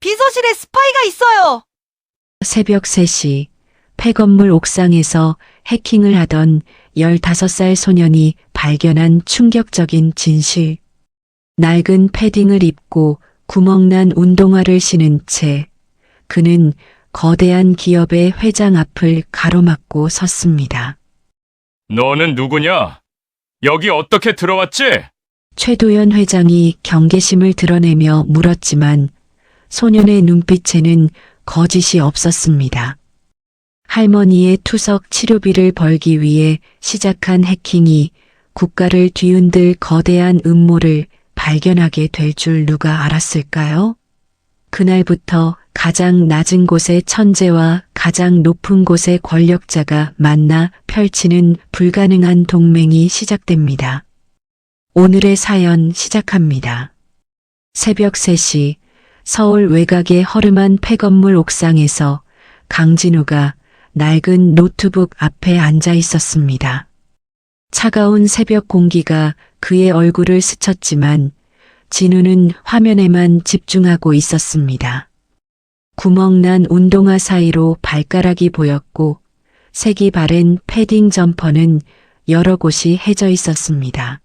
비서실에 스파이가 있어요. 새벽 3시 폐건물 옥상에서 해킹을 하던 15살 소년이 발견한 충격적인 진실. 낡은 패딩을 입고 구멍난 운동화를 신은 채 그는 거대한 기업의 회장 앞을 가로막고 섰습니다. 너는 누구냐? 여기 어떻게 들어왔지? 최도연 회장이 경계심을 드러내며 물었지만 소년의 눈빛에는 거짓이 없었습니다. 할머니의 투석 치료비를 벌기 위해 시작한 해킹이 국가를 뒤흔들 거대한 음모를 발견하게 될 줄 누가 알았을까요? 그날부터 가장 낮은 곳의 천재와 가장 높은 곳의 권력자가 만나 펼치는 불가능한 동맹이 시작됩니다. 오늘의 사연 시작합니다. 새벽 3시 서울 외곽의 허름한 폐건물 옥상에서 강진우가 낡은 노트북 앞에 앉아 있었습니다. 차가운 새벽 공기가 그의 얼굴을 스쳤지만 진우는 화면에만 집중하고 있었습니다. 구멍난 운동화 사이로 발가락이 보였고 색이 바랜 패딩 점퍼는 여러 곳이 해져 있었습니다.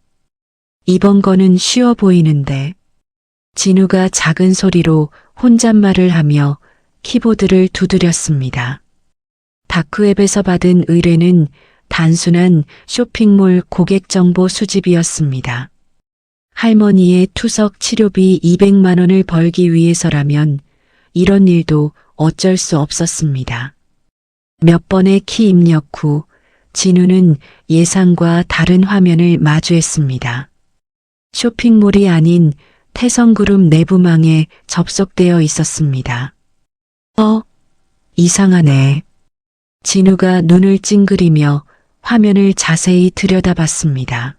이번 거는 쉬워 보이는데. 진우가 작은 소리로 혼잣말을 하며 키보드를 두드렸습니다. 다크웹에서 받은 의뢰는 단순한 쇼핑몰 고객정보 수집이었습니다. 할머니의 투석 치료비 200만 원을 벌기 위해서라면 이런 일도 어쩔 수 없었습니다. 몇 번의 키 입력 후 진우는 예상과 다른 화면을 마주했습니다. 쇼핑몰이 아닌 태성그룹 내부망에 접속되어 있었습니다. 이상하네. 진우가 눈을 찡그리며 화면을 자세히 들여다봤습니다.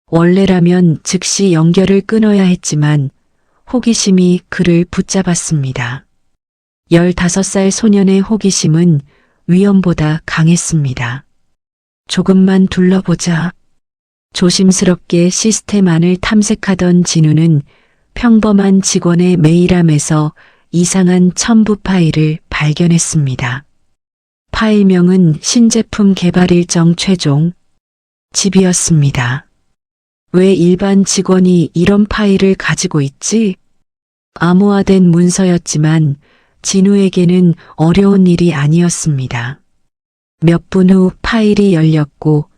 원래라면 즉시 연결을 끊어야 했지만 호기심이 그를 붙잡았습니다. 15살 소년의 호기심은 위험보다 강했습니다. 조금만 둘러보자. 조심스럽게 시스템 안을 탐색하던 진우는 평범한 직원의 메일함에서 이상한 첨부 파일을 발견했습니다. 파일명은 신제품 개발 일정 최종 집이었습니다. 왜 일반 직원이 이런 파일을 가지고 있지? 암호화된 문서였지만 진우에게는 어려운 일이 아니었습니다. 몇 분 후 파일이 열렸고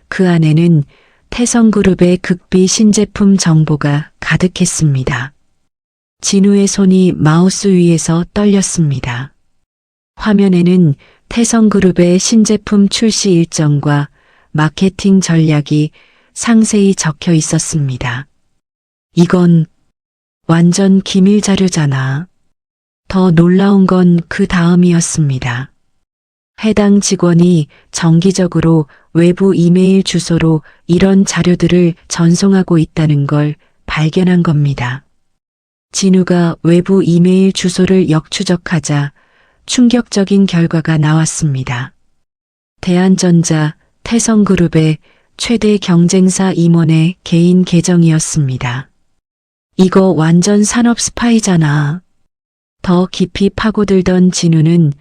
그 안에는 태성그룹의 극비 신제품 정보가 가득했습니다. 진우의 손이 마우스 위에서 떨렸습니다. 화면에는 태성그룹의 신제품 출시 일정과 마케팅 전략이 상세히 적혀 있었습니다. 이건 완전 기밀 자료잖아. 더 놀라운 건 그 다음이었습니다. 해당 직원이 정기적으로 외부 이메일 주소로 이런 자료들을 전송하고 있다는 걸 발견한 겁니다. 진우가 외부 이메일 주소를 역추적하자 충격적인 결과가 나왔습니다. 대한전자, 태성그룹의 최대 경쟁사 임원의 개인 계정이었습니다. 이거 완전 산업 스파이잖아. 더 깊이 파고들던 진우는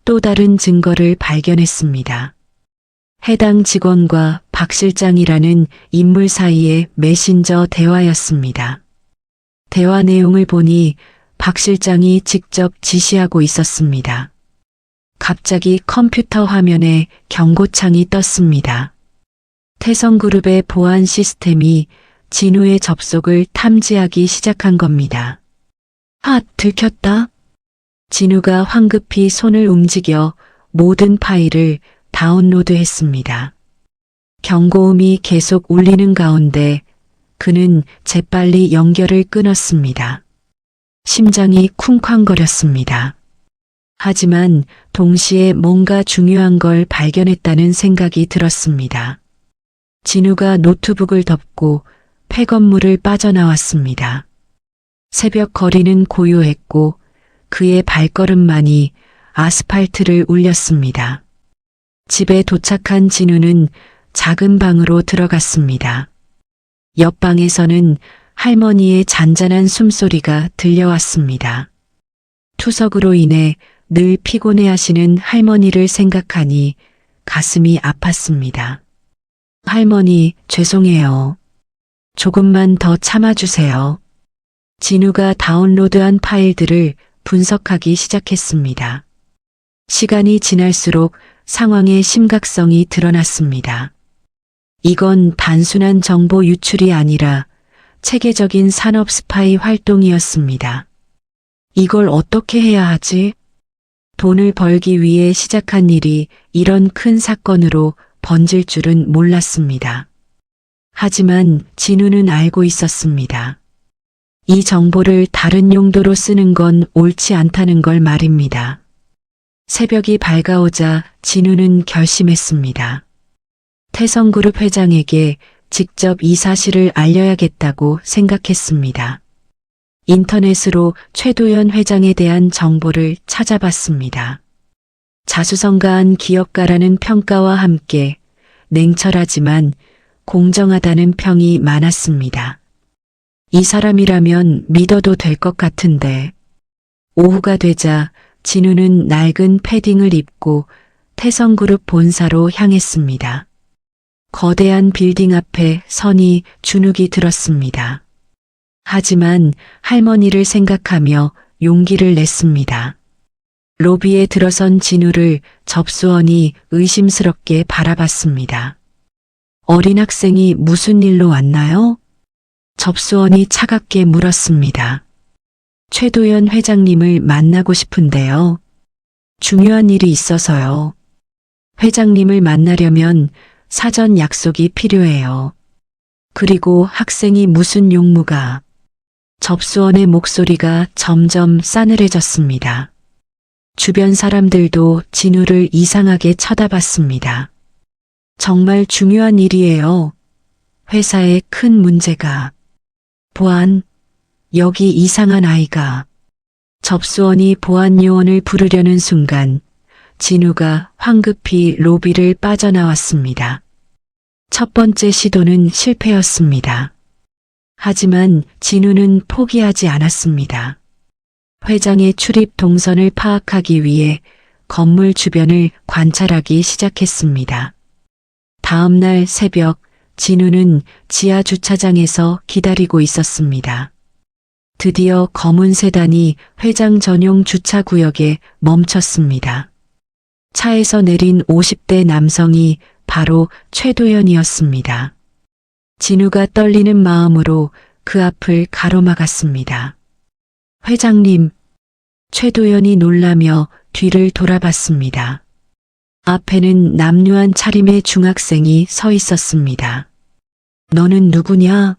또 다른 증거를 발견했습니다. 해당 직원과 박 실장이라는 인물 사이의 메신저 대화였습니다. 대화 내용을 보니 박 실장이 직접 지시하고 있었습니다. 갑자기 컴퓨터 화면에 경고창이 떴습니다. 태성그룹의 보안 시스템이 진우의 접속을 탐지하기 시작한 겁니다. 들켰다. 진우가 황급히 손을 움직여 모든 파일을 다운로드했습니다. 경고음이 계속 울리는 가운데 그는 재빨리 연결을 끊었습니다. 심장이 쿵쾅거렸습니다. 하지만 동시에 뭔가 중요한 걸 발견했다는 생각이 들었습니다. 진우가 노트북을 덮고 폐건물을 빠져나왔습니다. 새벽 거리는 고요했고 그의 발걸음만이 아스팔트를 울렸습니다. 집에 도착한 진우는 작은 방으로 들어갔습니다. 옆방에서는 할머니의 잔잔한 숨소리가 들려왔습니다. 투석으로 인해 늘 피곤해하시는 할머니를 생각하니 가슴이 아팠습니다. 할머니, 죄송해요. 조금만 더 참아주세요. 진우가 다운로드한 파일들을 분석하기 시작했습니다. 시간이 지날수록 상황의 심각성이 드러났습니다. 이건 단순한 정보 유출이 아니라 체계적인 산업 스파이 활동이었습니다. 이걸 어떻게 해야 하지? 돈을 벌기 위해 시작한 일이 이런 큰 사건으로 번질 줄은 몰랐습니다. 하지만 진우는 알고 있었습니다. 이 정보를 다른 용도로 쓰는 건 옳지 않다는 걸 말입니다. 새벽이 밝아오자 진우는 결심했습니다. 태성그룹 회장에게 직접 이 사실을 알려야겠다고 생각했습니다. 인터넷으로 최도연 회장에 대한 정보를 찾아봤습니다. 자수성가한 기업가라는 평가와 함께 냉철하지만 공정하다는 평이 많았습니다. 이 사람이라면 믿어도 될 것 같은데. 오후가 되자 진우는 낡은 패딩을 입고 태성그룹 본사로 향했습니다. 거대한 빌딩 앞에 선이 주눅이 들었습니다. 하지만 할머니를 생각하며 용기를 냈습니다. 로비에 들어선 진우를 접수원이 의심스럽게 바라봤습니다. 어린 학생이 무슨 일로 왔나요? 접수원이 차갑게 물었습니다. 최도연 회장님을 만나고 싶은데요. 중요한 일이 있어서요. 회장님을 만나려면 사전 약속이 필요해요. 그리고 학생이 무슨 용무가. 접수원의 목소리가 점점 싸늘해졌습니다. 주변 사람들도 진우를 이상하게 쳐다봤습니다. 정말 중요한 일이에요. 회사에 큰 문제가. 보안, 여기 이상한 아이가. 접수원이 보안 요원을 부르려는 순간 진우가 황급히 로비를 빠져나왔습니다. 첫 번째 시도는 실패였습니다. 하지만 진우는 포기하지 않았습니다. 회장의 출입 동선을 파악하기 위해 건물 주변을 관찰하기 시작했습니다. 다음 날 새벽 진우는 지하 주차장에서 기다리고 있었습니다. 드디어 검은 세단이 회장 전용 주차 구역에 멈췄습니다. 차에서 내린 50대 남성이 바로 최도연이었습니다. 진우가 떨리는 마음으로 그 앞을 가로막았습니다. 회장님, 최도연이 놀라며 뒤를 돌아봤습니다. 앞에는 남루한 차림의 중학생이 서 있었습니다. 너는 누구냐?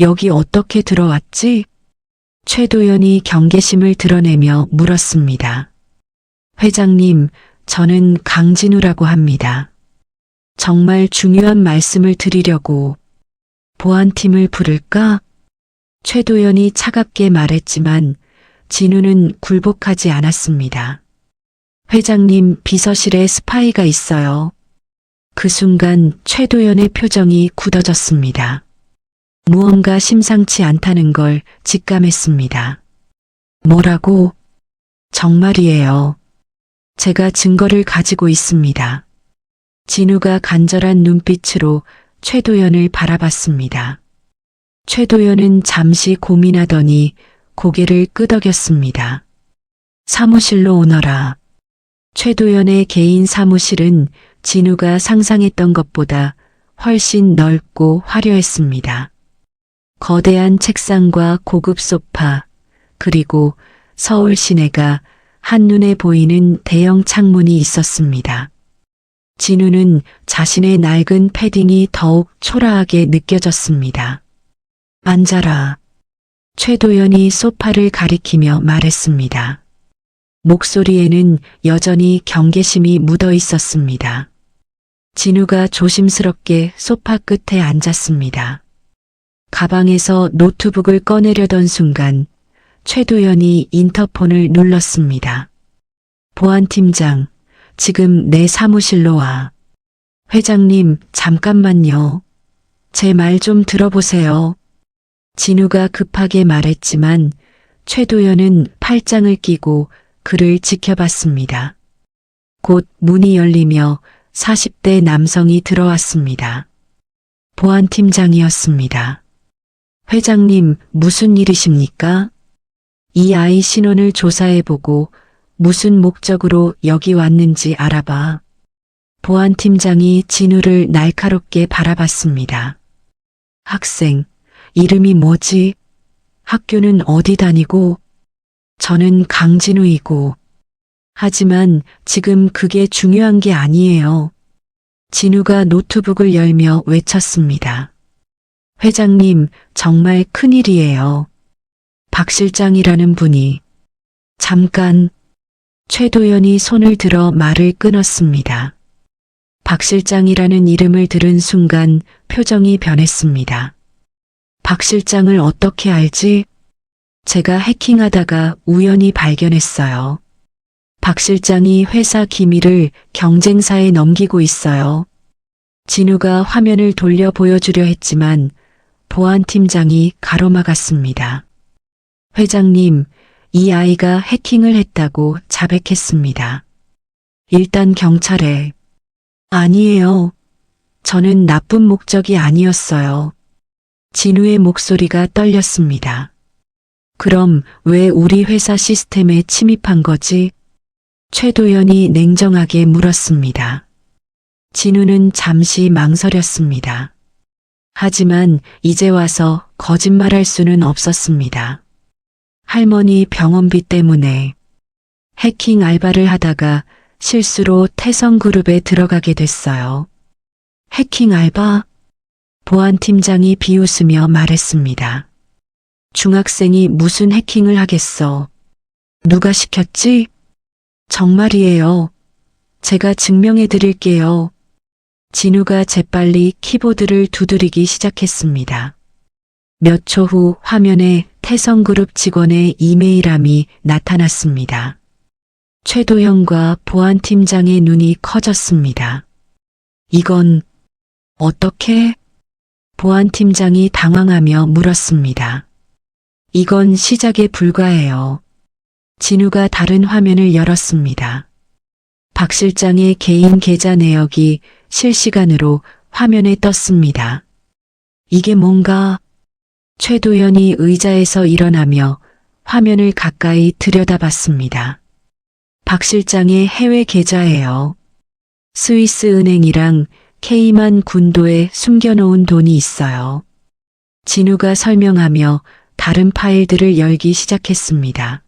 여기 어떻게 들어왔지? 최도연이 경계심을 드러내며 물었습니다. 회장님, 저는 강진우라고 합니다. 정말 중요한 말씀을 드리려고. 보안팀을 부를까? 최도연이 차갑게 말했지만 진우는 굴복하지 않았습니다. 회장님, 비서실에 스파이가 있어요. 그 순간 최도연의 표정이 굳어졌습니다. 무언가 심상치 않다는 걸 직감했습니다. 뭐라고? 정말이에요. 제가 증거를 가지고 있습니다. 진우가 간절한 눈빛으로 최도연을 바라봤습니다. 최도연은 잠시 고민하더니 고개를 끄덕였습니다. 사무실로 오너라. 최도연의 개인 사무실은 진우가 상상했던 것보다 훨씬 넓고 화려했습니다. 거대한 책상과 고급 소파, 그리고 서울 시내가 한눈에 보이는 대형 창문이 있었습니다. 진우는 자신의 낡은 패딩이 더욱 초라하게 느껴졌습니다. 앉아라. 최도연이 소파를 가리키며 말했습니다. 목소리에는 여전히 경계심이 묻어 있었습니다. 진우가 조심스럽게 소파 끝에 앉았습니다. 가방에서 노트북을 꺼내려던 순간 최도연이 인터폰을 눌렀습니다. 보안팀장, 지금 내 사무실로 와. 회장님, 잠깐만요. 제 말 좀 들어보세요. 진우가 급하게 말했지만 최도연은 팔짱을 끼고 그를 지켜봤습니다. 곧 문이 열리며 40대 남성이 들어왔습니다. 보안팀장이었습니다. 회장님, 무슨 일이십니까? 이 아이 신원을 조사해보고 무슨 목적으로 여기 왔는지 알아봐. 보안팀장이 진우를 날카롭게 바라봤습니다. 학생, 이름이 뭐지? 학교는 어디 다니고? 저는 강진우이고. 하지만 지금 그게 중요한 게 아니에요. 진우가 노트북을 열며 외쳤습니다. 회장님, 정말 큰일이에요. 박 실장이라는 분이. 잠깐. 최도연이 손을 들어 말을 끊었습니다. 박 실장이라는 이름을 들은 순간 표정이 변했습니다. 박 실장을 어떻게 알지? 제가 해킹하다가 우연히 발견했어요. 박 실장이 회사 기밀을 경쟁사에 넘기고 있어요. 진우가 화면을 돌려 보여주려 했지만 보안팀장이 가로막았습니다. 회장님, 이 아이가 해킹을 했다고 자백했습니다. 일단 경찰에. 아니에요. 저는 나쁜 목적이 아니었어요. 진우의 목소리가 떨렸습니다. 그럼 왜 우리 회사 시스템에 침입한 거지? 최도연이 냉정하게 물었습니다. 진우는 잠시 망설였습니다. 하지만 이제 와서 거짓말할 수는 없었습니다. 할머니 병원비 때문에 해킹 알바를 하다가 실수로 태성그룹에 들어가게 됐어요. 해킹 알바? 보안팀장이 비웃으며 말했습니다. 중학생이 무슨 해킹을 하겠어. 누가 시켰지? 정말이에요. 제가 증명해 드릴게요. 진우가 재빨리 키보드를 두드리기 시작했습니다. 몇 초 후 화면에 태성그룹 직원의 이메일함이 나타났습니다. 최도현과 보안팀장의 눈이 커졌습니다. 이건 어떻게? 보안팀장이 당황하며 물었습니다. 이건 시작에 불과해요. 진우가 다른 화면을 열었습니다. 박 실장의 개인 계좌 내역이 실시간으로 화면에 떴습니다. 이게 뭔가? 최도연이 의자에서 일어나며 화면을 가까이 들여다봤습니다. 박 실장의 해외 계좌예요. 스위스 은행이랑 케이만 군도에 숨겨놓은 돈이 있어요. 진우가 설명하며 다른 파일들을 열기 시작했습니다.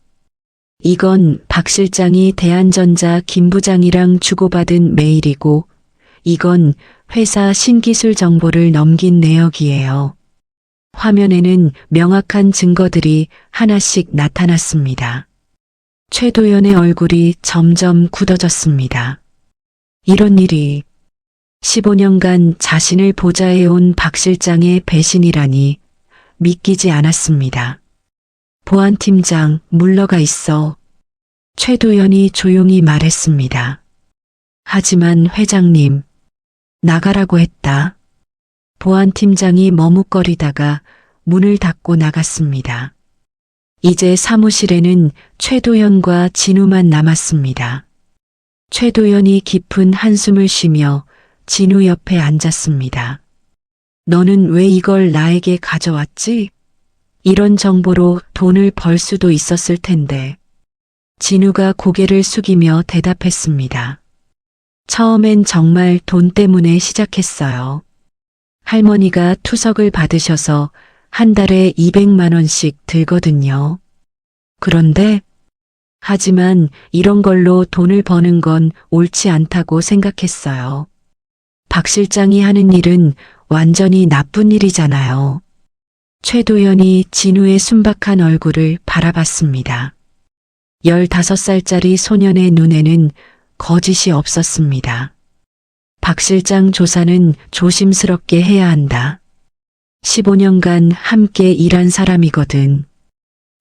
이건 박 실장이 대한전자 김 부장이랑 주고받은 메일이고, 이건 회사 신기술 정보를 넘긴 내역이에요. 화면에는 명확한 증거들이 하나씩 나타났습니다. 최도연의 얼굴이 점점 굳어졌습니다. 이런 일이 15년간 자신을 보좌해온 박 실장의 배신이라니 믿기지 않았습니다. 보안팀장, 물러가 있어. 최도연이 조용히 말했습니다. 하지만 회장님, 나가라고 했다. 보안팀장이 머뭇거리다가 문을 닫고 나갔습니다. 이제 사무실에는 최도연과 진우만 남았습니다. 최도연이 깊은 한숨을 쉬며 진우 옆에 앉았습니다. 너는 왜 이걸 나에게 가져왔지? 이런 정보로 돈을 벌 수도 있었을 텐데. 진우가 고개를 숙이며 대답했습니다. 처음엔 정말 돈 때문에 시작했어요. 할머니가 투석을 받으셔서 한 달에 200만 원씩 들거든요. 그런데, 하지만 이런 걸로 돈을 버는 건 옳지 않다고 생각했어요. 박 실장이 하는 일은 완전히 나쁜 일이잖아요. 최도연이 진우의 순박한 얼굴을 바라봤습니다. 15살짜리 소년의 눈에는 거짓이 없었습니다. 박 실장 조사는 조심스럽게 해야 한다. 15년간 함께 일한 사람이거든.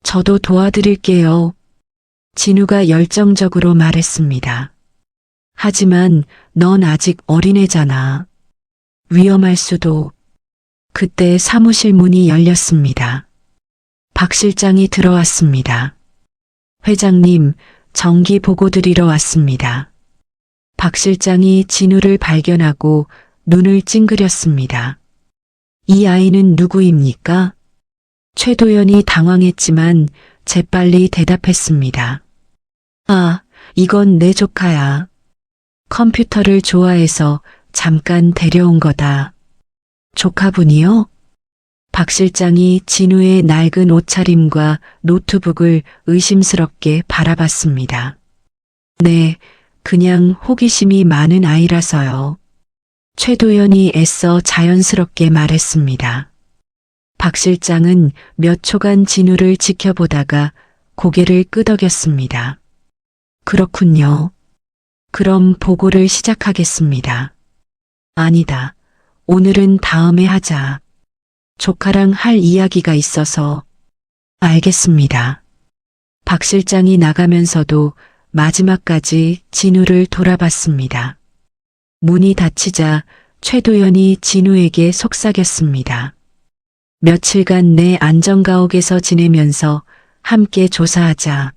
저도 도와드릴게요. 진우가 열정적으로 말했습니다. 하지만 넌 아직 어린애잖아. 위험할 수도. 그때 사무실 문이 열렸습니다. 박 실장이 들어왔습니다. 회장님, 정기 보고 드리러 왔습니다. 박 실장이 진우를 발견하고 눈을 찡그렸습니다. 이 아이는 누구입니까? 최도연이 당황했지만 재빨리 대답했습니다. 아, 이건 내 조카야. 컴퓨터를 좋아해서 잠깐 데려온 거다. 조카분이요? 박 실장이 진우의 낡은 옷차림과 노트북을 의심스럽게 바라봤습니다. 네, 그냥 호기심이 많은 아이라서요. 최도연이 애써 자연스럽게 말했습니다. 박 실장은 몇 초간 진우를 지켜보다가 고개를 끄덕였습니다. 그렇군요. 그럼 보고를 시작하겠습니다. 아니다. 오늘은 다음에 하자. 조카랑 할 이야기가 있어서. 알겠습니다. 박 실장이 나가면서도 마지막까지 진우를 돌아봤습니다. 문이 닫히자 최도연이 진우에게 속삭였습니다. 며칠간 내 안전가옥에서 지내면서 함께 조사하자.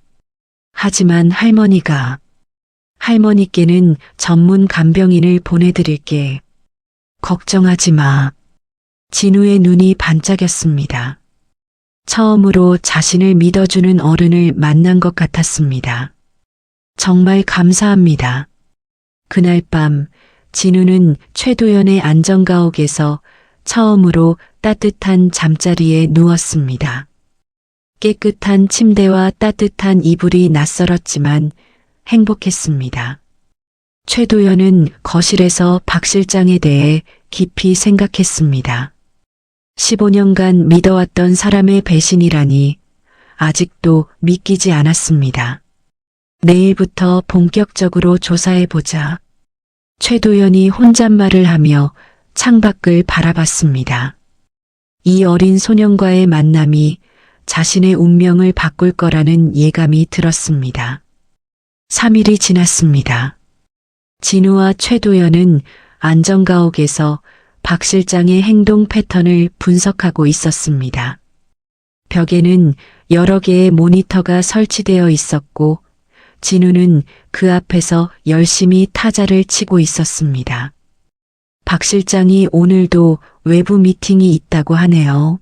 하지만 할머니께는 전문 간병인을 보내드릴게. 걱정하지 마. 진우의 눈이 반짝였습니다. 처음으로 자신을 믿어주는 어른을 만난 것 같았습니다. 정말 감사합니다. 그날 밤 진우는 최도연의 안전가옥에서 처음으로 따뜻한 잠자리에 누웠습니다. 깨끗한 침대와 따뜻한 이불이 낯설었지만 행복했습니다. 최도연은 거실에서 박 실장에 대해 깊이 생각했습니다. 15년간 믿어왔던 사람의 배신이라니 아직도 믿기지 않았습니다. 내일부터 본격적으로 조사해보자. 최도연이 혼잣말을 하며 창밖을 바라봤습니다. 이 어린 소년과의 만남이 자신의 운명을 바꿀 거라는 예감이 들었습니다. 3일이 지났습니다. 진우와 최도연은 안전가옥에서 박 실장의 행동 패턴을 분석하고 있었습니다. 벽에는 여러 개의 모니터가 설치되어 있었고 진우는 그 앞에서 열심히 타자를 치고 있었습니다. 박 실장이 오늘도 외부 미팅이 있다고 하네요.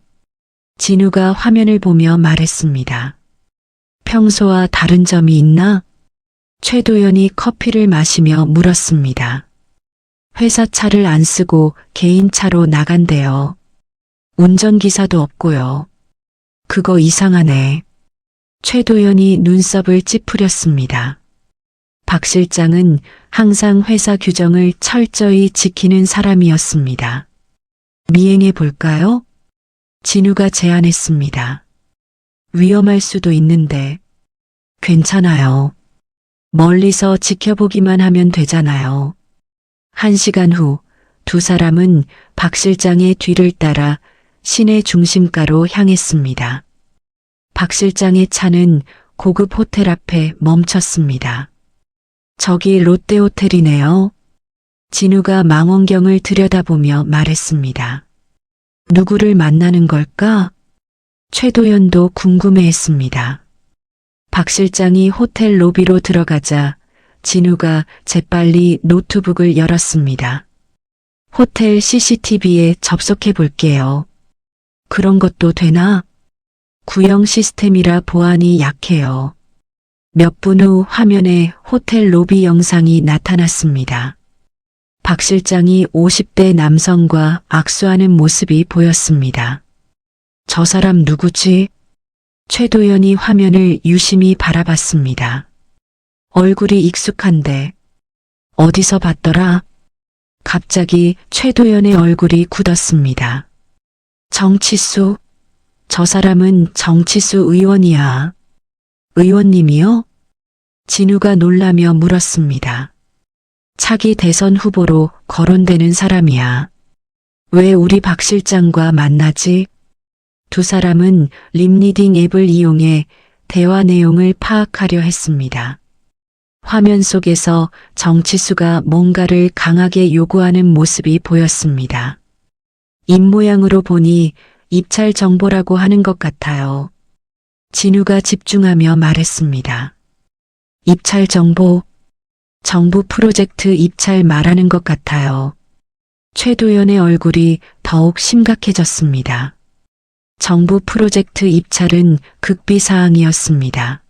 진우가 화면을 보며 말했습니다. 평소와 다른 점이 있나? 최도연이 커피를 마시며 물었습니다. 회사 차를 안 쓰고 개인 차로 나간대요. 운전기사도 없고요. 그거 이상하네. 최도연이 눈썹을 찌푸렸습니다. 박 실장은 항상 회사 규정을 철저히 지키는 사람이었습니다. 미행해 볼까요? 진우가 제안했습니다. 위험할 수도 있는데. 괜찮아요. 멀리서 지켜보기만 하면 되잖아요. 1시간 후 두 사람은 박 실장의 뒤를 따라 시내 중심가로 향했습니다. 박 실장의 차는 고급 호텔 앞에 멈췄습니다. 저기 롯데호텔이네요. 진우가 망원경을 들여다보며 말했습니다. 누구를 만나는 걸까? 최도연도 궁금해했습니다. 박 실장이 호텔 로비로 들어가자 진우가 재빨리 노트북을 열었습니다. 호텔 CCTV에 접속해 볼게요. 그런 것도 되나? 구형 시스템이라 보안이 약해요. 몇 분 후 화면에 호텔 로비 영상이 나타났습니다. 박 실장이 50대 남성과 악수하는 모습이 보였습니다. 저 사람 누구지? 최도연이 화면을 유심히 바라봤습니다. 얼굴이 익숙한데 어디서 봤더라? 갑자기 최도연의 얼굴이 굳었습니다. 정치수? 저 사람은 정치수 의원이야. 의원님이요? 진우가 놀라며 물었습니다. 차기 대선 후보로 거론되는 사람이야. 왜 우리 박 실장과 만나지? 두 사람은 립리딩 앱을 이용해 대화 내용을 파악하려 했습니다. 화면 속에서 정치수가 뭔가를 강하게 요구하는 모습이 보였습니다. 입모양으로 보니 입찰 정보라고 하는 것 같아요. 진우가 집중하며 말했습니다. 입찰 정보, 정부 프로젝트 입찰 말하는 것 같아요. 최도연의 얼굴이 더욱 심각해졌습니다. 정부 프로젝트 입찰은 극비 사항이었습니다.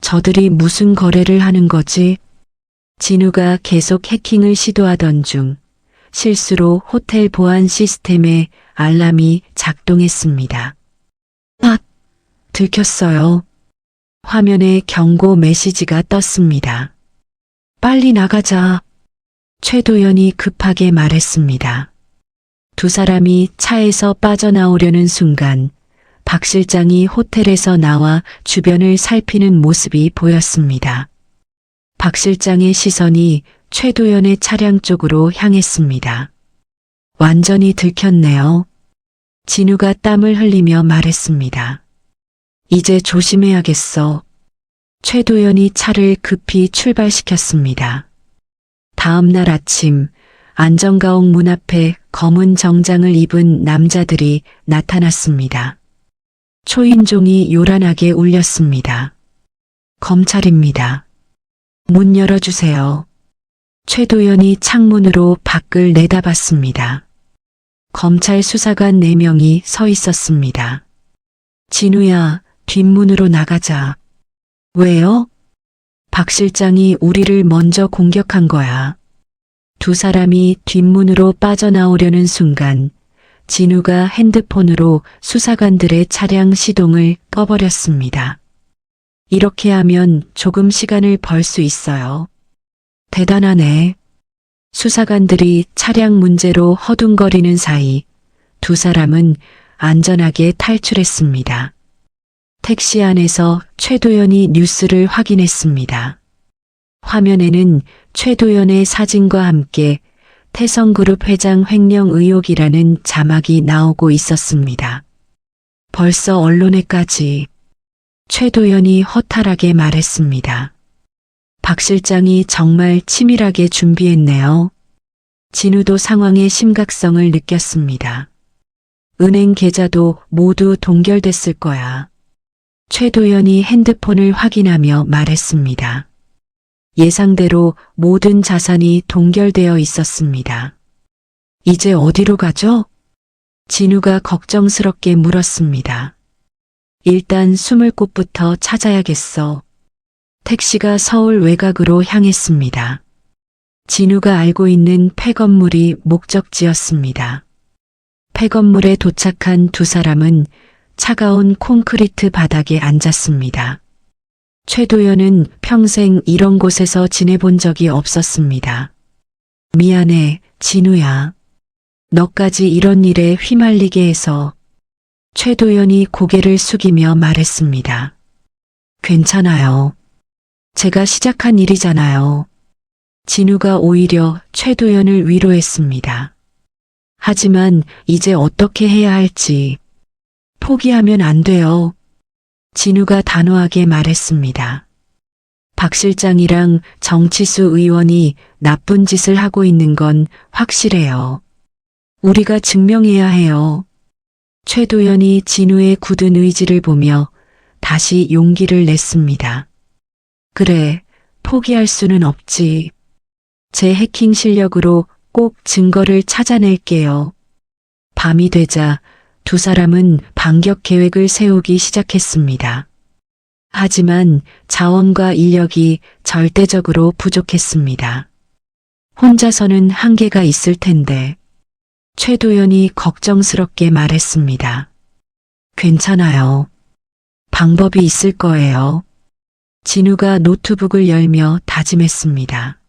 저들이 무슨 거래를 하는 거지? 진우가 계속 해킹을 시도하던 중 실수로 호텔 보안 시스템에 알람이 작동했습니다. 아, 들켰어요. 화면에 경고 메시지가 떴습니다. 빨리 나가자. 최도연이 급하게 말했습니다. 두 사람이 차에서 빠져나오려는 순간 박 실장이 호텔에서 나와 주변을 살피는 모습이 보였습니다. 박 실장의 시선이 최도연의 차량 쪽으로 향했습니다. 완전히 들켰네요. 진우가 땀을 흘리며 말했습니다. 이제 조심해야겠어. 최도연이 차를 급히 출발시켰습니다. 다음 날 아침 안전가옥 문 앞에 검은 정장을 입은 남자들이 나타났습니다. 초인종이 요란하게 울렸습니다. 검찰입니다. 문 열어주세요. 최도연이 창문으로 밖을 내다봤습니다. 검찰 수사관 4명이 서 있었습니다. 진우야, 뒷문으로 나가자. 왜요? 박 실장이 우리를 먼저 공격한 거야. 두 사람이 뒷문으로 빠져나오려는 순간 진우가 핸드폰으로 수사관들의 차량 시동을 꺼버렸습니다. 이렇게 하면 조금 시간을 벌 수 있어요. 대단하네. 수사관들이 차량 문제로 허둥거리는 사이 두 사람은 안전하게 탈출했습니다. 택시 안에서 최도연이 뉴스를 확인했습니다. 화면에는 최도연의 사진과 함께 태성그룹 회장 횡령 의혹이라는 자막이 나오고 있었습니다. 벌써 언론에까지. 최도연이 허탈하게 말했습니다. 박 실장이 정말 치밀하게 준비했네요. 진우도 상황의 심각성을 느꼈습니다. 은행 계좌도 모두 동결됐을 거야. 최도연이 핸드폰을 확인하며 말했습니다. 예상대로 모든 자산이 동결되어 있었습니다. 이제 어디로 가죠? 진우가 걱정스럽게 물었습니다. 일단 숨을 곳부터 찾아야겠어. 택시가 서울 외곽으로 향했습니다. 진우가 알고 있는 폐건물이 목적지였습니다. 폐건물에 도착한 두 사람은 차가운 콘크리트 바닥에 앉았습니다. 최도연은 평생 이런 곳에서 지내본 적이 없었습니다. 미안해, 진우야. 너까지 이런 일에 휘말리게 해서. 최도연이 고개를 숙이며 말했습니다. 괜찮아요. 제가 시작한 일이잖아요. 진우가 오히려 최도연을 위로했습니다. 하지만 이제 어떻게 해야 할지. 포기하면 안 돼요. 진우가 단호하게 말했습니다. 박 실장이랑 정치수 의원이 나쁜 짓을 하고 있는 건 확실해요. 우리가 증명해야 해요. 최도연이 진우의 굳은 의지를 보며 다시 용기를 냈습니다. 그래, 포기할 수는 없지. 제 해킹 실력으로 꼭 증거를 찾아낼게요. 밤이 되자 두 사람은 반격 계획을 세우기 시작했습니다. 하지만 자원과 인력이 절대적으로 부족했습니다. 혼자서는 한계가 있을 텐데. 최도연이 걱정스럽게 말했습니다. 괜찮아요. 방법이 있을 거예요. 진우가 노트북을 열며 다짐했습니다.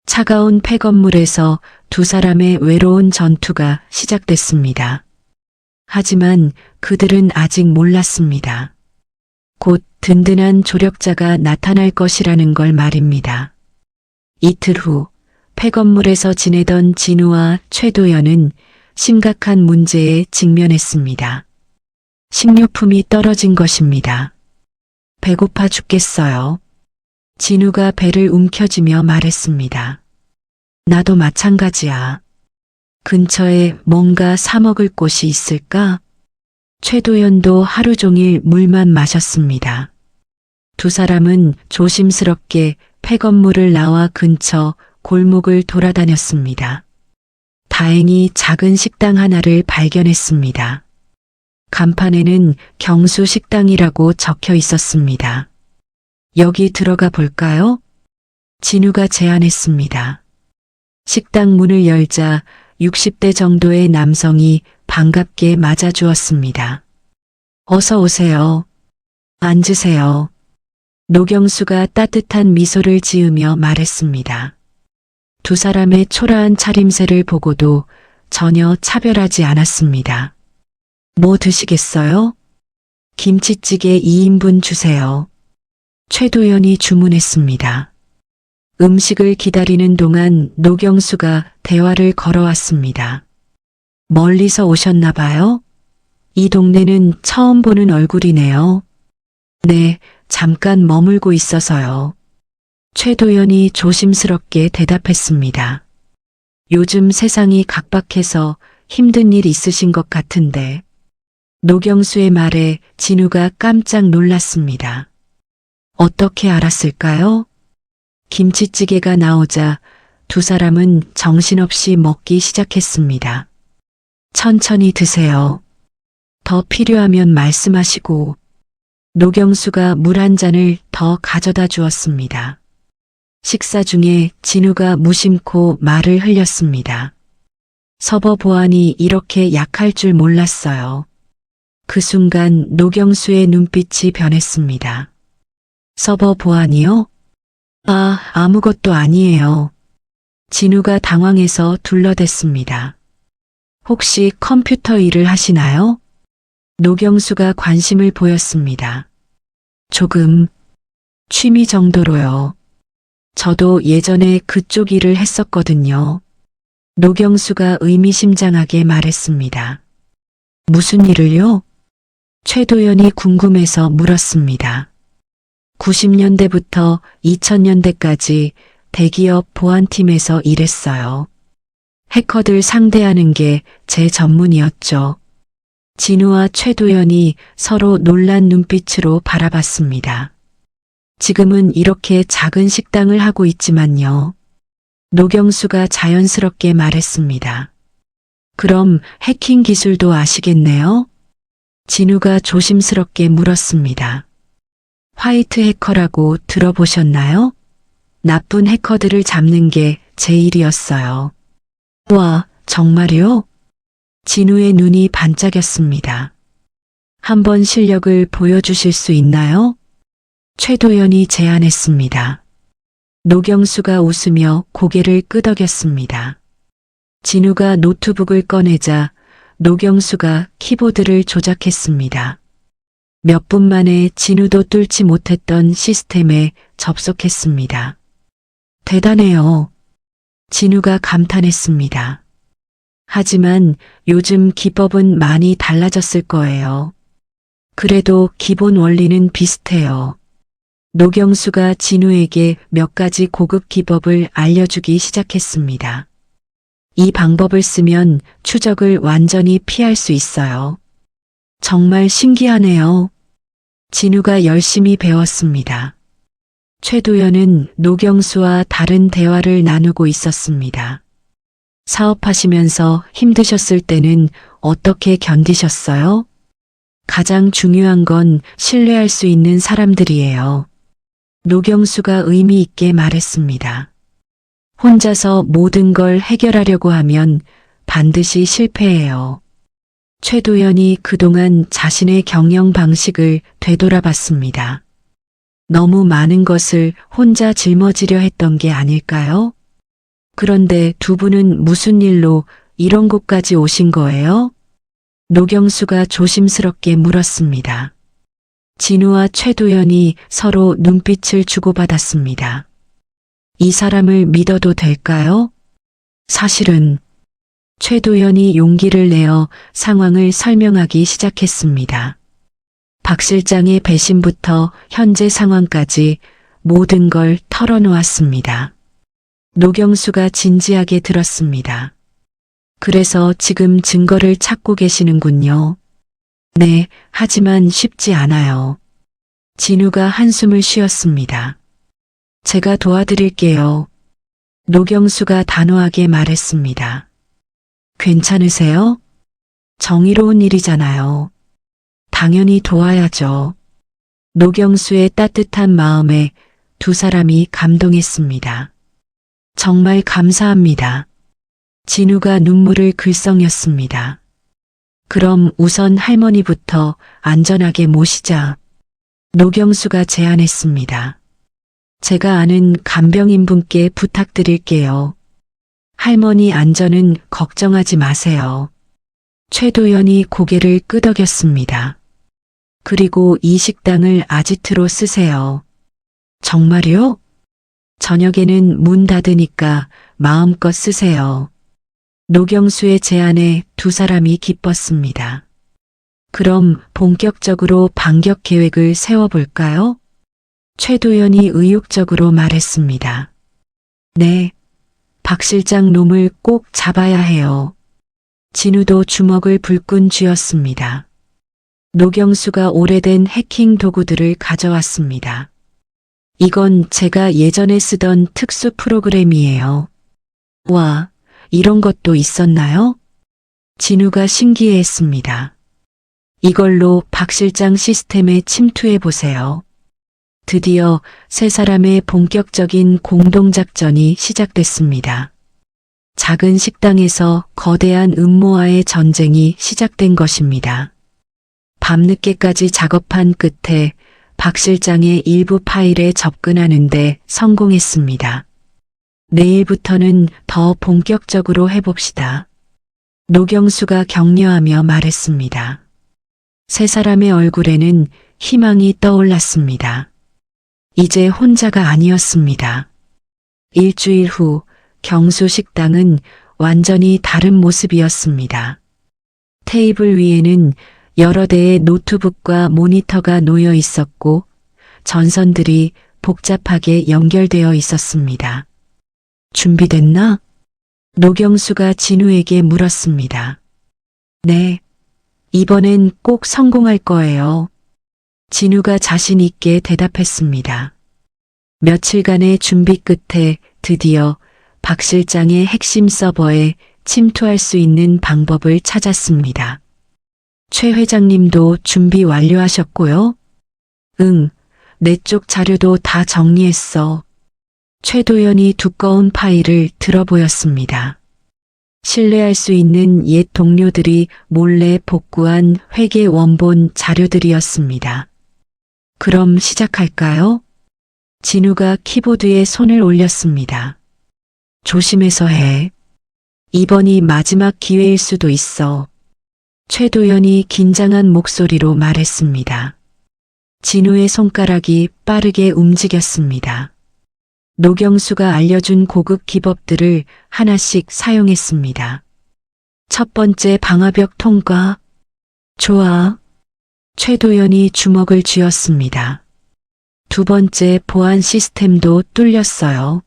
차가운 폐건물에서 두 사람의 외로운 전투가 시작됐습니다. 하지만 그들은 아직 몰랐습니다. 곧 든든한 조력자가 나타날 것이라는 걸 말입니다. 이틀 후 폐건물에서 지내던 진우와 최도연은 심각한 문제에 직면했습니다. 식료품이 떨어진 것입니다. 배고파 죽겠어요. 진우가 배를 움켜쥐며 말했습니다. 나도 마찬가지야. 근처에 뭔가 사 먹을 곳이 있을까? 최도연도 하루 종일 물만 마셨습니다. 두 사람은 조심스럽게 폐건물을 나와 근처 골목을 돌아다녔습니다. 다행히 작은 식당 하나를 발견했습니다. 간판에는 경수 식당이라고 적혀 있었습니다. 여기 들어가 볼까요? 진우가 제안했습니다. 식당 문을 열자 60대 정도의 남성이 반갑게 맞아주었습니다. 어서 오세요. 앉으세요. 노경수가 따뜻한 미소를 지으며 말했습니다. 두 사람의 초라한 차림새를 보고도 전혀 차별하지 않았습니다. 뭐 드시겠어요? 김치찌개 2인분 주세요. 최도연이 주문했습니다. 음식을 기다리는 동안 노경수가 대화를 걸어왔습니다. 멀리서 오셨나 봐요? 이 동네는 처음 보는 얼굴이네요. 네, 잠깐 머물고 있어서요. 최도연이 조심스럽게 대답했습니다. 요즘 세상이 각박해서 힘든 일 있으신 것 같은데. 노경수의 말에 진우가 깜짝 놀랐습니다. 어떻게 알았을까요? 김치찌개가 나오자 두 사람은 정신없이 먹기 시작했습니다. 천천히 드세요. 더 필요하면 말씀하시고. 노경수가 물 한 잔을 더 가져다 주었습니다. 식사 중에 진우가 무심코 말을 흘렸습니다. 서버 보안이 이렇게 약할 줄 몰랐어요. 그 순간 노경수의 눈빛이 변했습니다. 서버 보안이요? 아무것도 아니에요. 진우가 당황해서 둘러댔습니다. 혹시 컴퓨터 일을 하시나요? 노경수가 관심을 보였습니다. 조금, 취미 정도로요. 저도 예전에 그쪽 일을 했었거든요. 노경수가 의미심장하게 말했습니다. 무슨 일을요? 최도연이 궁금해서 물었습니다. 90년대부터 2000년대까지 대기업 보안팀에서 일했어요. 해커들 상대하는 게 제 전문이었죠. 진우와 최도연이 서로 놀란 눈빛으로 바라봤습니다. 지금은 이렇게 작은 식당을 하고 있지만요. 노경수가 자연스럽게 말했습니다. 그럼 해킹 기술도 아시겠네요? 진우가 조심스럽게 물었습니다. 화이트 해커라고 들어보셨나요? 나쁜 해커들을 잡는 게 제 일이었어요. 와, 정말요? 진우의 눈이 반짝였습니다. 한번 실력을 보여주실 수 있나요? 최도연이 제안했습니다. 노경수가 웃으며 고개를 끄덕였습니다. 진우가 노트북을 꺼내자 노경수가 키보드를 조작했습니다. 몇 분 만에 진우도 뚫지 못했던 시스템에 접속했습니다. 대단해요. 진우가 감탄했습니다. 하지만 요즘 기법은 많이 달라졌을 거예요. 그래도 기본 원리는 비슷해요. 노경수가 진우에게 몇 가지 고급 기법을 알려주기 시작했습니다. 이 방법을 쓰면 추적을 완전히 피할 수 있어요. 정말 신기하네요. 진우가 열심히 배웠습니다. 최도연은 노경수와 다른 대화를 나누고 있었습니다. 사업하시면서 힘드셨을 때는 어떻게 견디셨어요? 가장 중요한 건 신뢰할 수 있는 사람들이에요. 노경수가 의미 있게 말했습니다. 혼자서 모든 걸 해결하려고 하면 반드시 실패해요. 최도연이 그동안 자신의 경영 방식을 되돌아봤습니다. 너무 많은 것을 혼자 짊어지려 했던 게 아닐까요? 그런데 두 분은 무슨 일로 이런 곳까지 오신 거예요? 노경수가 조심스럽게 물었습니다. 진우와 최도연이 서로 눈빛을 주고받았습니다. 이 사람을 믿어도 될까요? 사실은 최도연이 용기를 내어 상황을 설명하기 시작했습니다. 박 실장의 배신부터 현재 상황까지 모든 걸 털어놓았습니다. 노경수가 진지하게 들었습니다. 그래서 지금 증거를 찾고 계시는군요. 네, 하지만 쉽지 않아요. 진우가 한숨을 쉬었습니다. 제가 도와드릴게요. 노경수가 단호하게 말했습니다. 괜찮으세요? 정의로운 일이잖아요. 당연히 도와야죠. 노경수의 따뜻한 마음에 두 사람이 감동했습니다. 정말 감사합니다. 진우가 눈물을 글썽였습니다. 그럼 우선 할머니부터 안전하게 모시자. 노경수가 제안했습니다. 제가 아는 간병인분께 부탁드릴게요. 할머니 안전은 걱정하지 마세요. 최도연이 고개를 끄덕였습니다. 그리고 이 식당을 아지트로 쓰세요. 정말요? 저녁에는 문 닫으니까 마음껏 쓰세요. 노경수의 제안에 두 사람이 기뻤습니다. 그럼 본격적으로 반격 계획을 세워볼까요? 최도연이 의욕적으로 말했습니다. 네, 박 실장 놈을 꼭 잡아야 해요. 진우도 주먹을 불끈 쥐었습니다. 노경수가 오래된 해킹 도구들을 가져왔습니다. 이건 제가 예전에 쓰던 특수 프로그램이에요. 와, 이런 것도 있었나요? 진우가 신기해했습니다. 이걸로 박 실장 시스템에 침투해 보세요. 드디어 세 사람의 본격적인 공동작전이 시작됐습니다. 작은 식당에서 거대한 음모와의 전쟁이 시작된 것입니다. 밤늦게까지 작업한 끝에 박 실장의 일부 파일에 접근하는데 성공했습니다. 내일부터는 더 본격적으로 해봅시다. 노경수가 격려하며 말했습니다. 세 사람의 얼굴에는 희망이 떠올랐습니다. 이제 혼자가 아니었습니다. 일주일 후 경수 식당은 완전히 다른 모습이었습니다. 테이블 위에는 여러 대의 노트북과 모니터가 놓여 있었고 전선들이 복잡하게 연결되어 있었습니다. 준비됐나? 노경수가 진우에게 물었습니다. 네, 이번엔 꼭 성공할 거예요. 진우가 자신 있게 대답했습니다. 며칠간의 준비 끝에 드디어 박 실장의 핵심 서버에 침투할 수 있는 방법을 찾았습니다. 최 회장님도 준비 완료하셨고요? 응, 내 쪽 자료도 다 정리했어. 최도연이 두꺼운 파일을 들어보였습니다. 신뢰할 수 있는 옛 동료들이 몰래 복구한 회계 원본 자료들이었습니다. 그럼 시작할까요? 진우가 키보드에 손을 올렸습니다. 조심해서 해. 이번이 마지막 기회일 수도 있어. 최도연이 긴장한 목소리로 말했습니다. 진우의 손가락이 빠르게 움직였습니다. 노경수가 알려준 고급 기법들을 하나씩 사용했습니다. 첫 번째 방화벽 통과. 좋아. 최도연이 주먹을 쥐었습니다. 두 번째 보안 시스템도 뚫렸어요.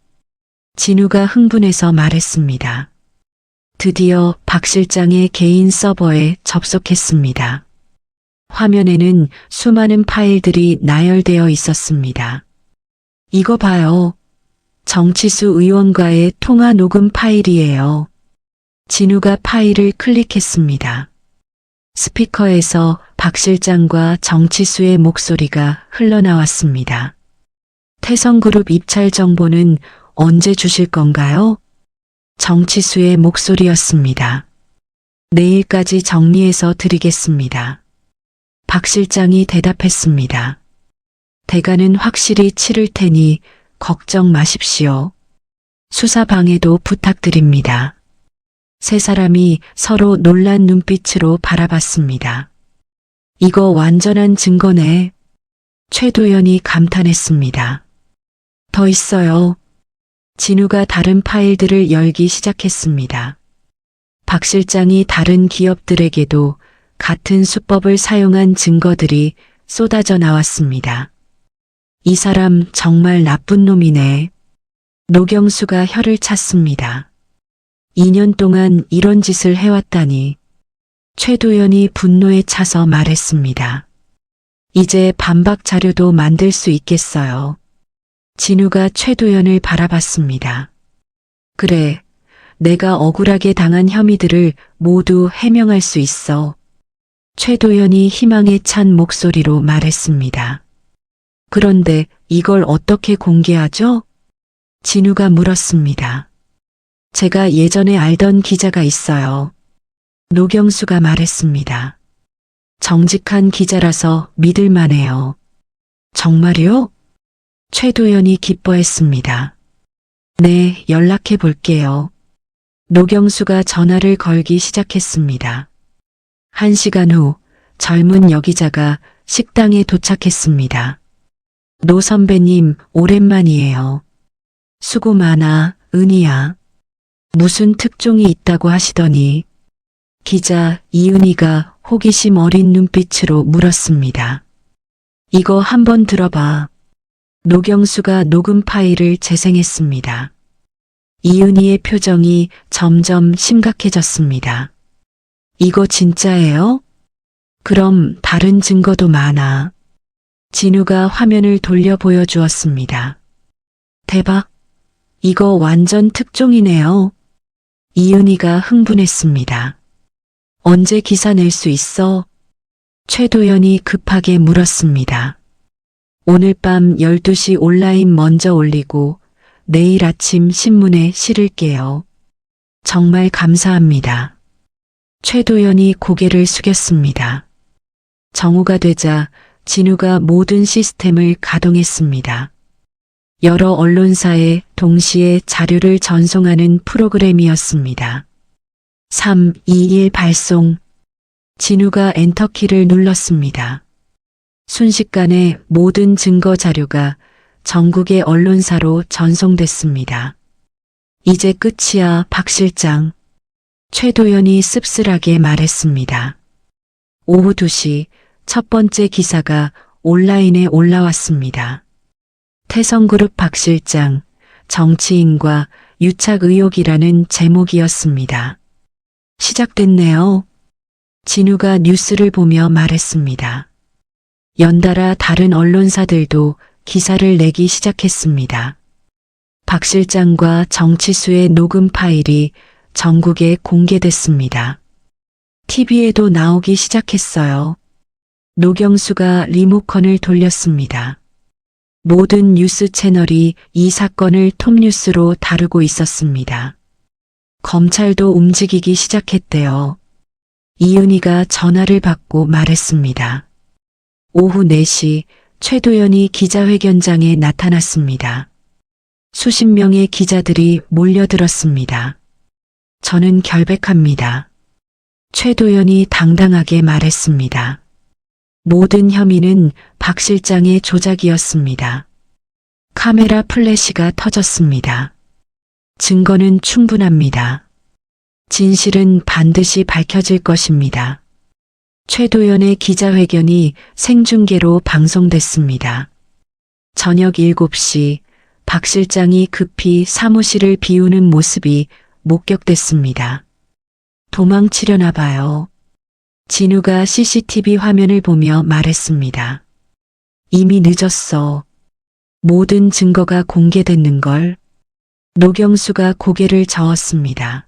진우가 흥분해서 말했습니다. 드디어 박 실장의 개인 서버에 접속했습니다. 화면에는 수많은 파일들이 나열되어 있었습니다. 이거 봐요. 정치수 의원과의 통화 녹음 파일이에요. 진우가 파일을 클릭했습니다. 스피커에서 박 실장과 정치수의 목소리가 흘러나왔습니다. 태성그룹 입찰 정보는 언제 주실 건가요? 정치수의 목소리였습니다. 내일까지 정리해서 드리겠습니다. 박 실장이 대답했습니다. 대가는 확실히 치를 테니 걱정 마십시오. 수사 방해도 부탁드립니다. 세 사람이 서로 놀란 눈빛으로 바라봤습니다. 이거 완전한 증거네. 최도연이 감탄했습니다. 더 있어요. 진우가 다른 파일들을 열기 시작했습니다. 박 실장이 다른 기업들에게도 같은 수법을 사용한 증거들이 쏟아져 나왔습니다. 이 사람 정말 나쁜 놈이네. 노경수가 혀를 찼습니다. 2년 동안 이런 짓을 해왔다니. 최도연이 분노에 차서 말했습니다. 이제 반박 자료도 만들 수 있겠어요. 진우가 최도연을 바라봤습니다. 그래, 내가 억울하게 당한 혐의들을 모두 해명할 수 있어. 최도연이 희망에 찬 목소리로 말했습니다. 그런데 이걸 어떻게 공개하죠? 진우가 물었습니다. 제가 예전에 알던 기자가 있어요. 노경수가 말했습니다. 정직한 기자라서 믿을만해요. 정말요? 최도연이 기뻐했습니다. 네, 연락해 볼게요. 노경수가 전화를 걸기 시작했습니다. 1시간 후 젊은 여기자가 식당에 도착했습니다. 노 선배님, 오랜만이에요. 수고 많아, 은희야. 무슨 특종이 있다고 하시더니 기자 이은희가 호기심 어린 눈빛으로 물었습니다. 이거 한번 들어봐. 노경수가 녹음 파일을 재생했습니다. 이은희의 표정이 점점 심각해졌습니다. 이거 진짜예요? 그럼 다른 증거도 많아. 진우가 화면을 돌려 보여주었습니다. 대박! 이거 완전 특종이네요. 이은희가 흥분했습니다. 언제 기사 낼 수 있어? 최도연이 급하게 물었습니다. 오늘 밤 12시 온라인 먼저 올리고 내일 아침 신문에 실을게요. 정말 감사합니다. 최도연이 고개를 숙였습니다. 정오가 되자 진우가 모든 시스템을 가동했습니다. 여러 언론사에 동시에 자료를 전송하는 프로그램이었습니다. 3, 2, 1 발송. 진우가 엔터키를 눌렀습니다. 순식간에 모든 증거 자료가 전국의 언론사로 전송됐습니다. 이제 끝이야, 박 실장. 최도연이 씁쓸하게 말했습니다. 오후 2시 첫 번째 기사가 온라인에 올라왔습니다. 태성그룹 박 실장, 정치인과 유착 의혹이라는 제목이었습니다. 시작됐네요. 진우가 뉴스를 보며 말했습니다. 연달아 다른 언론사들도 기사를 내기 시작했습니다. 박 실장과 정치수의 녹음 파일이 전국에 공개됐습니다. TV에도 나오기 시작했어요. 노경수가 리모컨을 돌렸습니다. 모든 뉴스 채널이 이 사건을 톱뉴스로 다루고 있었습니다. 검찰도 움직이기 시작했대요. 이은희가 전화를 받고 말했습니다. 오후 4시 최도연이 기자회견장에 나타났습니다. 수십 명의 기자들이 몰려들었습니다. 저는 결백합니다. 최도연이 당당하게 말했습니다. 모든 혐의는 박 실장의 조작이었습니다. 카메라 플래시가 터졌습니다. 증거는 충분합니다. 진실은 반드시 밝혀질 것입니다. 최도연의 기자회견이 생중계로 방송됐습니다. 저녁 7시 박 실장이 급히 사무실을 비우는 모습이 목격됐습니다. 도망치려나 봐요. 진우가 CCTV 화면을 보며 말했습니다. 이미 늦었어. 모든 증거가 공개됐는걸. 노경수가 고개를 저었습니다.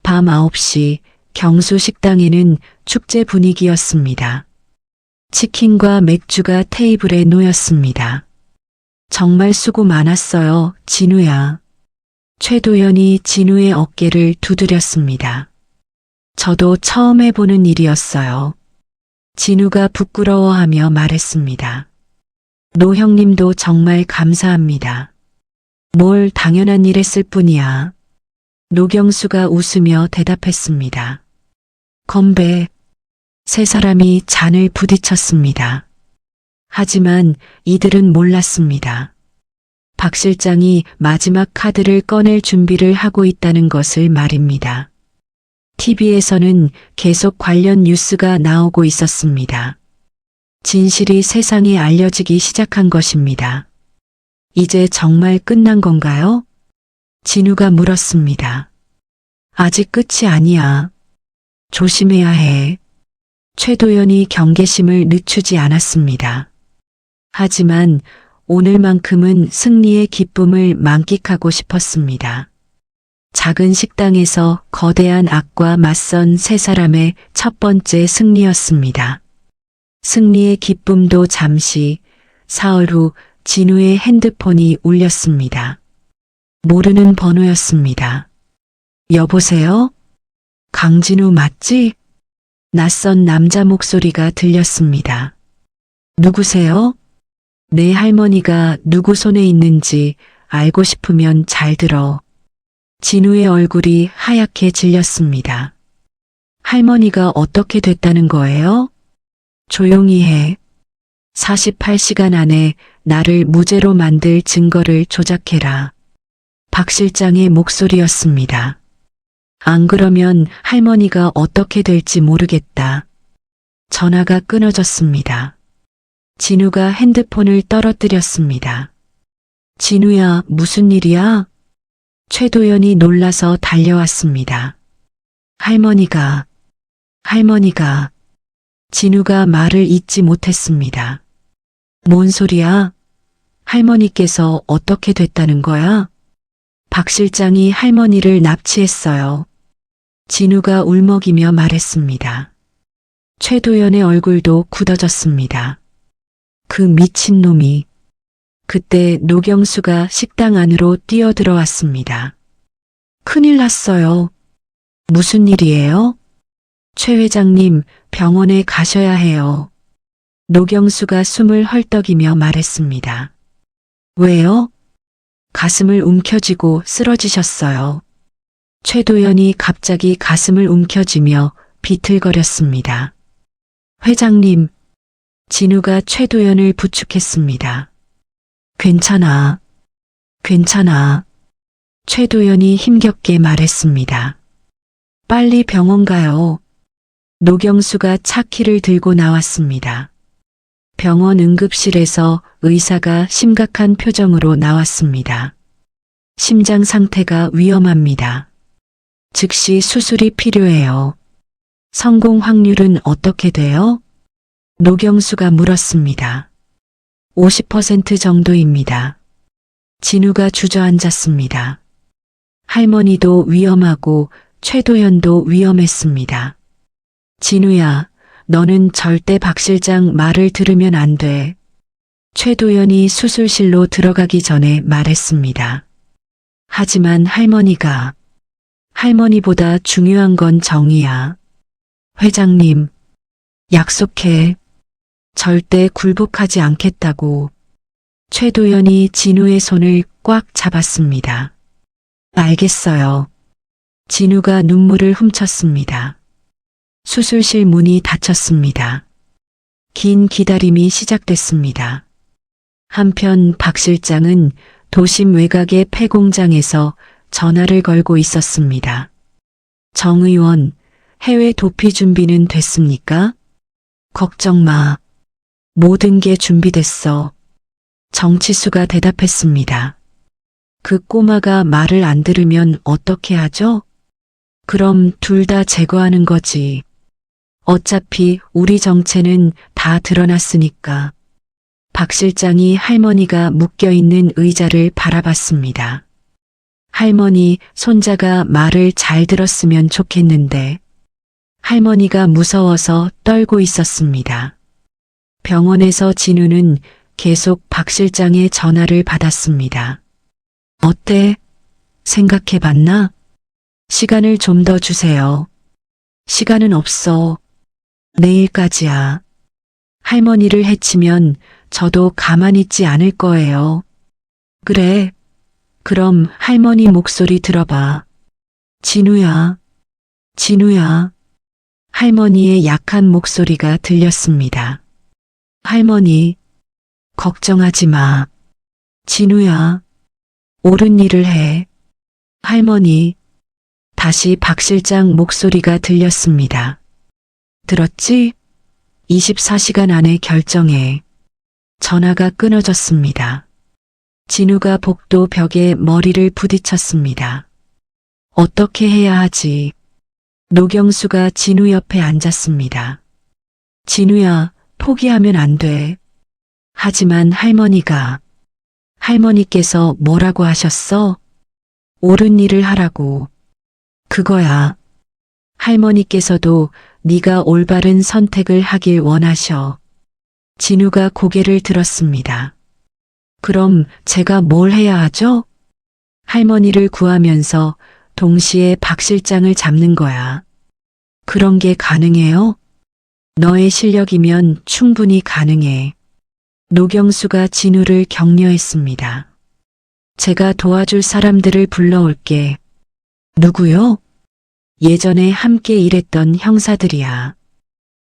밤 9시 경수 식당에는 축제 분위기였습니다. 치킨과 맥주가 테이블에 놓였습니다. 정말 수고 많았어요, 진우야. 최도연이 진우의 어깨를 두드렸습니다. 저도 처음 해보는 일이었어요. 진우가 부끄러워하며 말했습니다. 노 형님도 정말 감사합니다. 뭘 당연한 일 했을 뿐이야. 노경수가 웃으며 대답했습니다. 건배. 세 사람이 잔을 부딪혔습니다. 하지만 이들은 몰랐습니다. 박 실장이 마지막 카드를 꺼낼 준비를 하고 있다는 것을 말입니다. TV에서는 계속 관련 뉴스가 나오고 있었습니다. 진실이 세상에 알려지기 시작한 것입니다. 이제 정말 끝난 건가요? 진우가 물었습니다. 아직 끝이 아니야. 조심해야 해. 최도연이 경계심을 늦추지 않았습니다. 하지만 오늘만큼은 승리의 기쁨을 만끽하고 싶었습니다. 작은 식당에서 거대한 악과 맞선 세 사람의 첫 번째 승리였습니다. 승리의 기쁨도 잠시, 사흘 후 진우의 핸드폰이 울렸습니다. 모르는 번호였습니다. 여보세요? 강진우 맞지? 낯선 남자 목소리가 들렸습니다. 누구세요? 내 할머니가 누구 손에 있는지 알고 싶으면 잘 들어. 진우의 얼굴이 하얗게 질렸습니다. 할머니가 어떻게 됐다는 거예요? 조용히 해. 48시간 안에 나를 무죄로 만들 증거를 조작해라. 박 실장의 목소리였습니다. 안 그러면 할머니가 어떻게 될지 모르겠다. 전화가 끊어졌습니다. 진우가 핸드폰을 떨어뜨렸습니다. 진우야, 무슨 일이야? 최도연이 놀라서 달려왔습니다. 할머니가. 진우가 말을 잇지 못했습니다. 뭔 소리야? 할머니께서 어떻게 됐다는 거야? 박 실장이 할머니를 납치했어요. 진우가 울먹이며 말했습니다. 최도연의 얼굴도 굳어졌습니다. 그 미친놈이. 그때 노경수가 식당 안으로 뛰어들어왔습니다. 큰일 났어요. 무슨 일이에요? 최 회장님, 병원에 가셔야 해요. 노경수가 숨을 헐떡이며 말했습니다. 왜요? 가슴을 움켜쥐고 쓰러지셨어요. 최도연이 갑자기 가슴을 움켜쥐며 비틀거렸습니다. 회장님, 진우가 최도연을 부축했습니다. 괜찮아. 최도연이 힘겹게 말했습니다. 빨리 병원 가요. 노경수가 차 키를 들고 나왔습니다. 병원 응급실에서 의사가 심각한 표정으로 나왔습니다. 심장 상태가 위험합니다. 즉시 수술이 필요해요. 성공 확률은 어떻게 돼요? 노경수가 물었습니다. 50% 정도입니다. 진우가 주저앉았습니다. 할머니도 위험하고 최도연도 위험했습니다. 진우야, 너는 절대 박 실장 말을 들으면 안 돼. 최도연이 수술실로 들어가기 전에 말했습니다. 하지만 할머니보다 중요한 건 정이야. 회장님, 약속해. 절대 굴복하지 않겠다고. 최도연이 진우의 손을 꽉 잡았습니다. 알겠어요. 진우가 눈물을 훔쳤습니다. 수술실 문이 닫혔습니다. 긴 기다림이 시작됐습니다. 한편 박 실장은 도심 외곽의 폐공장에서 전화를 걸고 있었습니다. 정 의원, 해외 도피 준비는 됐습니까? 걱정 마. 모든 게 준비됐어. 정치수가 대답했습니다. 그 꼬마가 말을 안 들으면 어떻게 하죠? 그럼 둘 다 제거하는 거지. 어차피 우리 정체는 다 드러났으니까. 박 실장이 할머니가 묶여있는 의자를 바라봤습니다. 할머니, 손자가 말을 잘 들었으면 좋겠는데. 할머니가 무서워서 떨고 있었습니다. 병원에서 진우는 계속 박 실장의 전화를 받았습니다. 어때? 생각해봤나? 시간을 좀 더 주세요. 시간은 없어. 내일까지야. 할머니를 해치면 저도 가만히 있지 않을 거예요. 그래. 그럼 할머니 목소리 들어봐. 진우야. 할머니의 약한 목소리가 들렸습니다. 할머니, 걱정하지 마. 진우야, 옳은 일을 해. 할머니, 다시 박 실장 목소리가 들렸습니다. 들었지? 24시간 안에 결정해. 전화가 끊어졌습니다. 진우가 복도 벽에 머리를 부딪혔습니다. 어떻게 해야 하지? 노경수가 진우 옆에 앉았습니다. 진우야, 포기하면 안 돼. 하지만 할머니께서 뭐라고 하셨어? 옳은 일을 하라고. 그거야. 할머니께서도 네가 올바른 선택을 하길 원하셔. 진우가 고개를 들었습니다. 그럼 제가 뭘 해야 하죠? 할머니를 구하면서 동시에 박 실장을 잡는 거야. 그런 게 가능해요? 너의 실력이면 충분히 가능해. 노경수가 진우를 격려했습니다. 제가 도와줄 사람들을 불러올게. 누구요? 예전에 함께 일했던 형사들이야.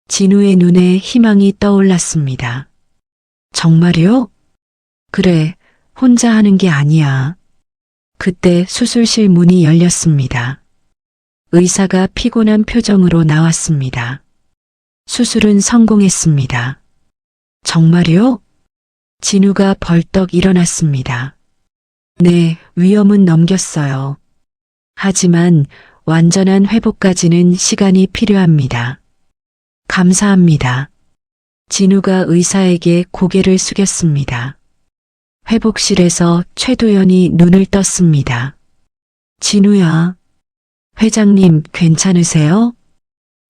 진우의 눈에 희망이 떠올랐습니다. 정말요? 그래, 혼자 하는 게 아니야. 그때 수술실 문이 열렸습니다. 의사가 피곤한 표정으로 나왔습니다. 수술은 성공했습니다. 정말요? 진우가 벌떡 일어났습니다. 네, 위험은 넘겼어요. 하지만 완전한 회복까지는 시간이 필요합니다. 감사합니다. 진우가 의사에게 고개를 숙였습니다. 회복실에서 최도연이 눈을 떴습니다. 진우야, 회장님 괜찮으세요?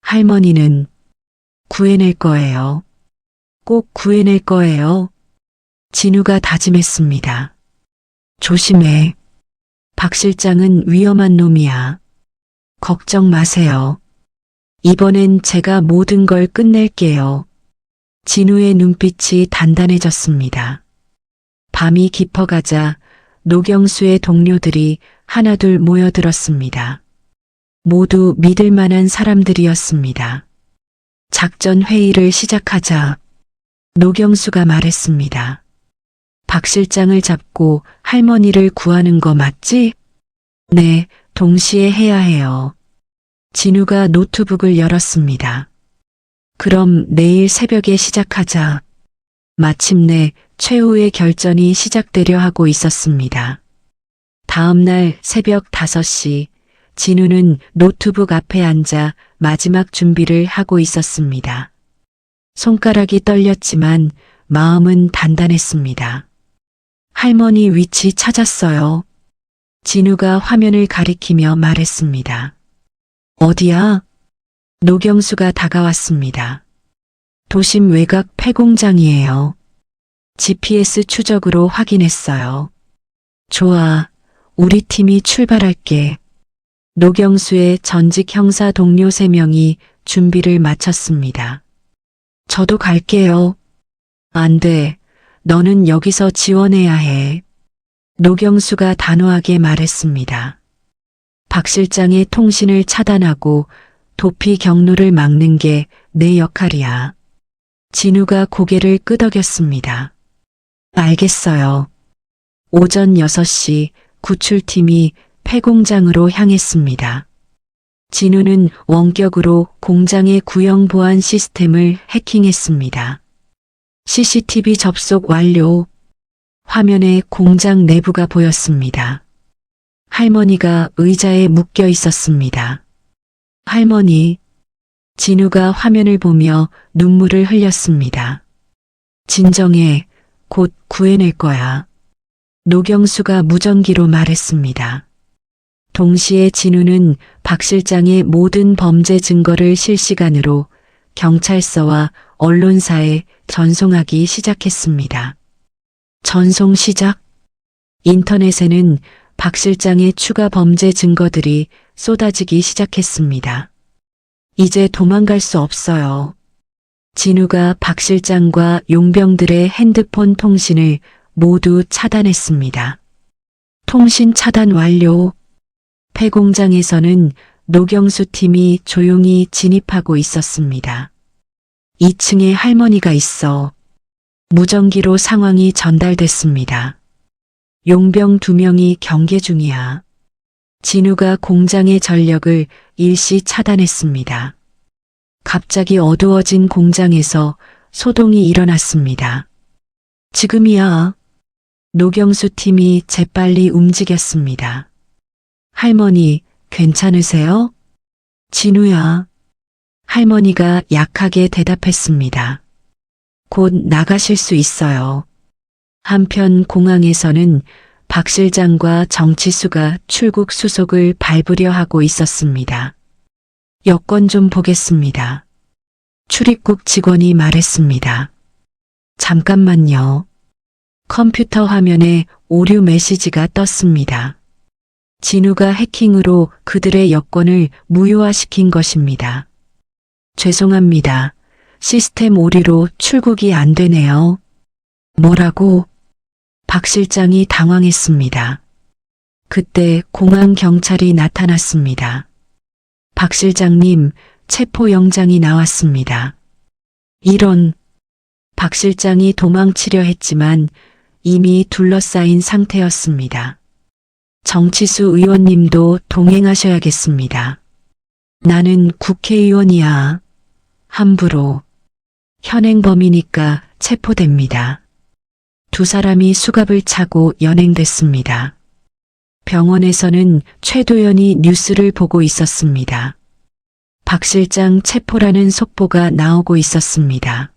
할머니는 구해낼 거예요. 꼭 구해낼 거예요. 진우가 다짐했습니다. 조심해. 박 실장은 위험한 놈이야. 걱정 마세요. 이번엔 제가 모든 걸 끝낼게요. 진우의 눈빛이 단단해졌습니다. 밤이 깊어가자 노경수의 동료들이 하나둘 모여들었습니다. 모두 믿을 만한 사람들이었습니다. 작전 회의를 시작하자 노경수가 말했습니다. 박 실장을 잡고 할머니를 구하는 거 맞지? 네, 동시에 해야 해요. 진우가 노트북을 열었습니다. 그럼 내일 새벽에 시작하자. 마침내 최후의 결전이 시작되려 하고 있었습니다. 다음 날 새벽 5시, 진우는 노트북 앞에 앉아 마지막 준비를 하고 있었습니다. 손가락이 떨렸지만 마음은 단단했습니다. 할머니 위치 찾았어요. 진우가 화면을 가리키며 말했습니다. 어디야? 노경수가 다가왔습니다. 도심 외곽 폐공장이에요. GPS 추적으로 확인했어요. 좋아, 우리 팀이 출발할게. 노경수의 전직 형사 동료 3명이 준비를 마쳤습니다. 저도 갈게요. 안 돼. 너는 여기서 지원해야 해. 노경수가 단호하게 말했습니다. 박 실장의 통신을 차단하고 도피 경로를 막는 게 내 역할이야. 진우가 고개를 끄덕였습니다. 알겠어요. 오전 6시 구출팀이 폐공장으로 향했습니다. 진우는 원격으로 공장의 구형 보안 시스템을 해킹했습니다. CCTV 접속 완료. 화면에 공장 내부가 보였습니다. 할머니가 의자에 묶여 있었습니다. 할머니. 진우가 화면을 보며 눈물을 흘렸습니다. 진정해. 곧 구해낼 거야. 노경수가 무전기로 말했습니다. 동시에 진우는 박 실장의 모든 범죄 증거를 실시간으로 경찰서와 언론사에 전송하기 시작했습니다. 전송 시작. 인터넷에는 박 실장의 추가 범죄 증거들이 쏟아지기 시작했습니다. 이제 도망갈 수 없어요. 진우가 박 실장과 용병들의 핸드폰 통신을 모두 차단했습니다. 통신 차단 완료. 폐공장에서는 노경수 팀이 조용히 진입하고 있었습니다. 2층에 할머니가 있어. 무전기로 상황이 전달됐습니다. 용병 2명이 경계 중이야. 진우가 공장의 전력을 일시 차단했습니다. 갑자기 어두워진 공장에서 소동이 일어났습니다. 지금이야. 노경수 팀이 재빨리 움직였습니다. 할머니, 괜찮으세요? 진우야. 할머니가 약하게 대답했습니다. 곧 나가실 수 있어요. 한편 공항에서는 박 실장과 정치수가 출국 수속을 밟으려 하고 있었습니다. 여권 좀 보겠습니다. 출입국 직원이 말했습니다. 잠깐만요. 컴퓨터 화면에 오류 메시지가 떴습니다. 진우가 해킹으로 그들의 여권을 무효화시킨 것입니다. 죄송합니다. 시스템 오류로 출국이 안 되네요. 뭐라고? 박 실장이 당황했습니다. 그때 공항 경찰이 나타났습니다. 박 실장님, 체포영장이 나왔습니다. 이런, 박 실장이 도망치려 했지만 이미 둘러싸인 상태였습니다. 정치수 의원님도 동행하셔야겠습니다. 나는 국회의원이야. 함부로. 현행범이니까 체포됩니다. 두 사람이 수갑을 차고 연행됐습니다. 병원에서는 최도연이 뉴스를 보고 있었습니다. 박 실장 체포라는 속보가 나오고 있었습니다.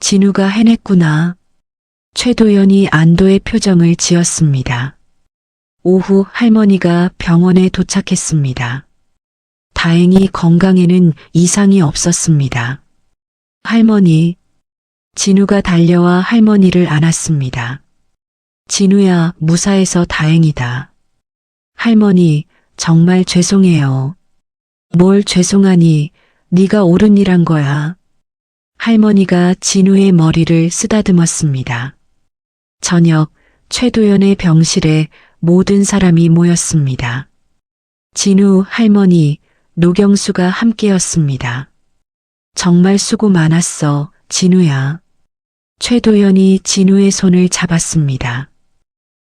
진우가 해냈구나. 최도연이 안도의 표정을 지었습니다. 오후 할머니가 병원에 도착했습니다. 다행히 건강에는 이상이 없었습니다. 할머니. 진우가 달려와 할머니를 안았습니다. 진우야, 무사해서 다행이다. 할머니, 정말 죄송해요. 뭘 죄송하니, 네가 옳은 일 한 거야. 할머니가 진우의 머리를 쓰다듬었습니다. 저녁, 최도연의 병실에 모든 사람이 모였습니다. 진우, 할머니, 노경수가 함께였습니다. 정말 수고 많았어, 진우야. 최도연이 진우의 손을 잡았습니다.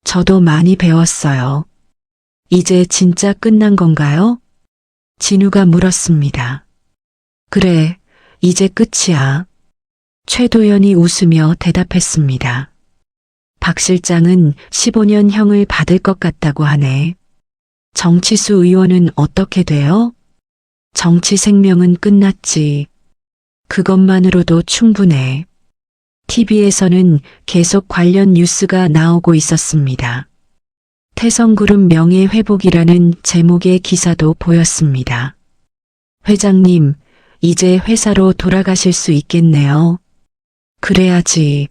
저도 많이 배웠어요. 이제 진짜 끝난 건가요? 진우가 물었습니다. 그래, 이제 끝이야. 최도연이 웃으며 대답했습니다. 박 실장은 15년형을 받을 것 같다고 하네. 정치수 의원은 어떻게 돼요? 정치 생명은 끝났지. 그것만으로도 충분해. TV에서는 계속 관련 뉴스가 나오고 있었습니다. 태성그룹 명예회복이라는 제목의 기사도 보였습니다. 회장님, 이제 회사로 돌아가실 수 있겠네요. 그래야지.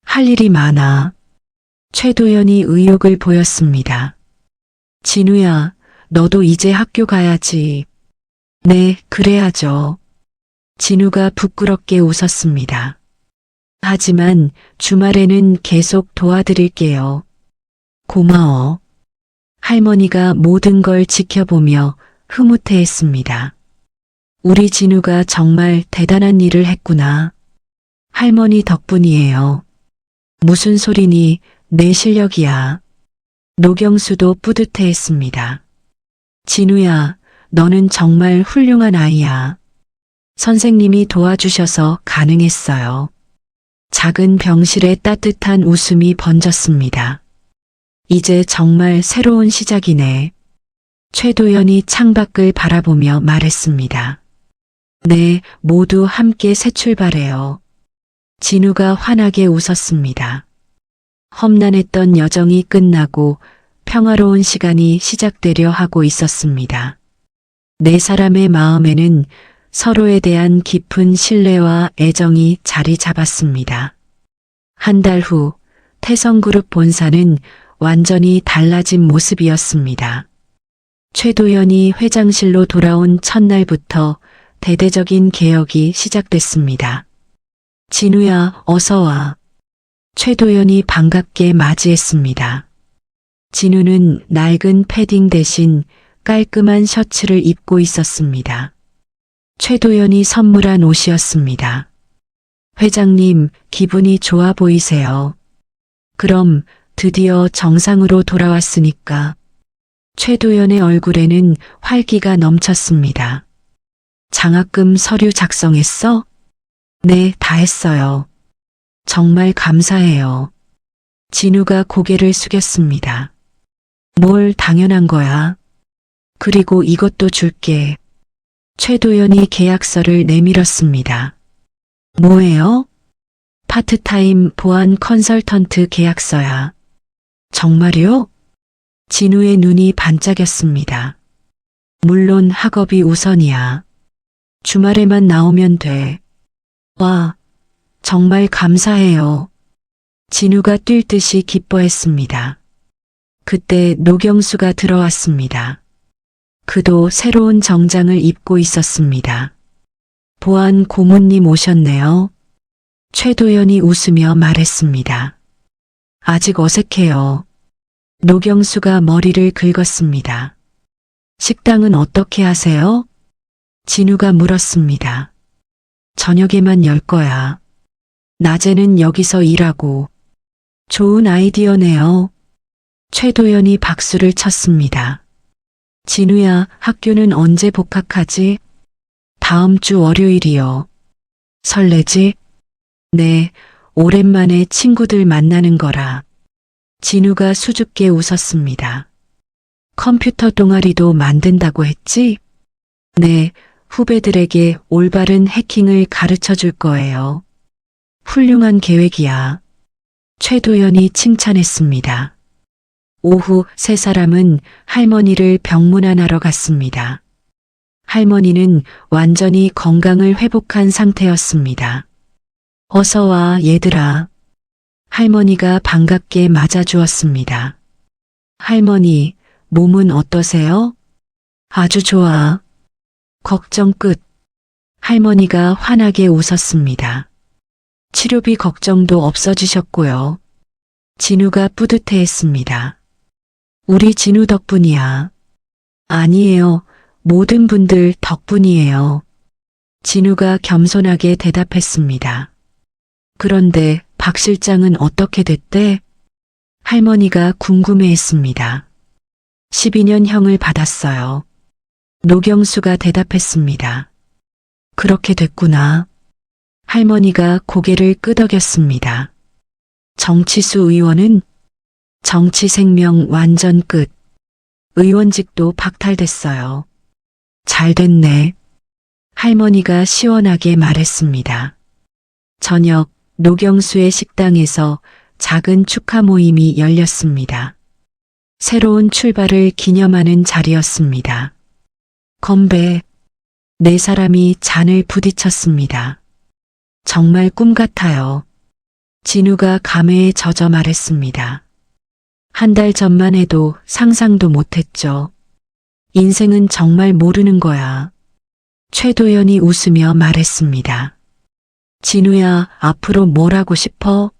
할 일이 많아. 최도연이 의욕을 보였습니다. 진우야, 너도 이제 학교 가야지. 네, 그래야죠. 진우가 부끄럽게 웃었습니다. 하지만 주말에는 계속 도와드릴게요. 고마워. 할머니가 모든 걸 지켜보며 흐뭇해했습니다. 우리 진우가 정말 대단한 일을 했구나. 할머니 덕분이에요. 무슨 소리니, 내 실력이야. 노경수도 뿌듯해했습니다. 진우야, 너는 정말 훌륭한 아이야. 선생님이 도와주셔서 가능했어요. 작은 병실에 따뜻한 웃음이 번졌습니다. 이제 정말 새로운 시작이네. 최도연이 창밖을 바라보며 말했습니다. 네, 모두 함께 새 출발해요. 진우가 환하게 웃었습니다. 험난했던 여정이 끝나고 평화로운 시간이 시작되려 하고 있었습니다. 네 사람의 마음에는 서로에 대한 깊은 신뢰와 애정이 자리 잡았습니다. 한 달 후 태성그룹 본사는 완전히 달라진 모습이었습니다. 최도연이 회장실로 돌아온 첫날부터 대대적인 개혁이 시작됐습니다. 진우야, 어서 와. 최도연이 반갑게 맞이했습니다. 진우는 낡은 패딩 대신 깔끔한 셔츠를 입고 있었습니다. 최도연이 선물한 옷이었습니다. 회장님, 기분이 좋아 보이세요. 그럼 드디어 정상으로 돌아왔으니까. 최도연의 얼굴에는 활기가 넘쳤습니다. 장학금 서류 작성했어? 네, 다 했어요. 정말 감사해요. 진우가 고개를 숙였습니다. 뭘 당연한 거야. 그리고 이것도 줄게. 최도연이 계약서를 내밀었습니다. 뭐예요? 파트타임 보안 컨설턴트 계약서야. 정말요? 진우의 눈이 반짝였습니다. 물론 학업이 우선이야. 주말에만 나오면 돼. 와, 정말 감사해요. 진우가 뛸 듯이 기뻐했습니다. 그때 노경수가 들어왔습니다. 그도 새로운 정장을 입고 있었습니다. 보안 고문님 오셨네요. 최도연이 웃으며 말했습니다. 아직 어색해요. 노경수가 머리를 긁었습니다. 식당은 어떻게 하세요? 진우가 물었습니다. 저녁에만 열 거야. 낮에는 여기서 일하고. 좋은 아이디어네요. 최도연이 박수를 쳤습니다. 진우야, 학교는 언제 복학하지? 다음 주 월요일이요. 설레지? 네, 오랜만에 친구들 만나는 거라. 진우가 수줍게 웃었습니다. 컴퓨터 동아리도 만든다고 했지? 네, 후배들에게 올바른 해킹을 가르쳐 줄 거예요. 훌륭한 계획이야. 최도연이 칭찬했습니다. 오후 세 사람은 할머니를 병문안하러 갔습니다. 할머니는 완전히 건강을 회복한 상태였습니다. 어서 와, 얘들아. 할머니가 반갑게 맞아주었습니다. 할머니, 몸은 어떠세요? 아주 좋아. 걱정 끝. 할머니가 환하게 웃었습니다. 치료비 걱정도 없어지셨고요. 진우가 뿌듯해했습니다. 우리 진우 덕분이야. 아니에요. 모든 분들 덕분이에요. 진우가 겸손하게 대답했습니다. 그런데 박 실장은 어떻게 됐대? 할머니가 궁금해했습니다. 12년형을 받았어요. 노경수가 대답했습니다. 그렇게 됐구나. 할머니가 고개를 끄덕였습니다. 정치수 의원은 정치 생명 완전 끝. 의원직도 박탈됐어요. 잘 됐네. 할머니가 시원하게 말했습니다. 저녁 노경수의 식당에서 작은 축하 모임이 열렸습니다. 새로운 출발을 기념하는 자리였습니다. 건배. 네 사람이 잔을 부딪혔습니다. 정말 꿈 같아요. 진우가 감회에 젖어 말했습니다. 한 달 전만 해도 상상도 못했죠. 인생은 정말 모르는 거야. 최도연이 웃으며 말했습니다. 진우야, 앞으로 뭘 하고 싶어?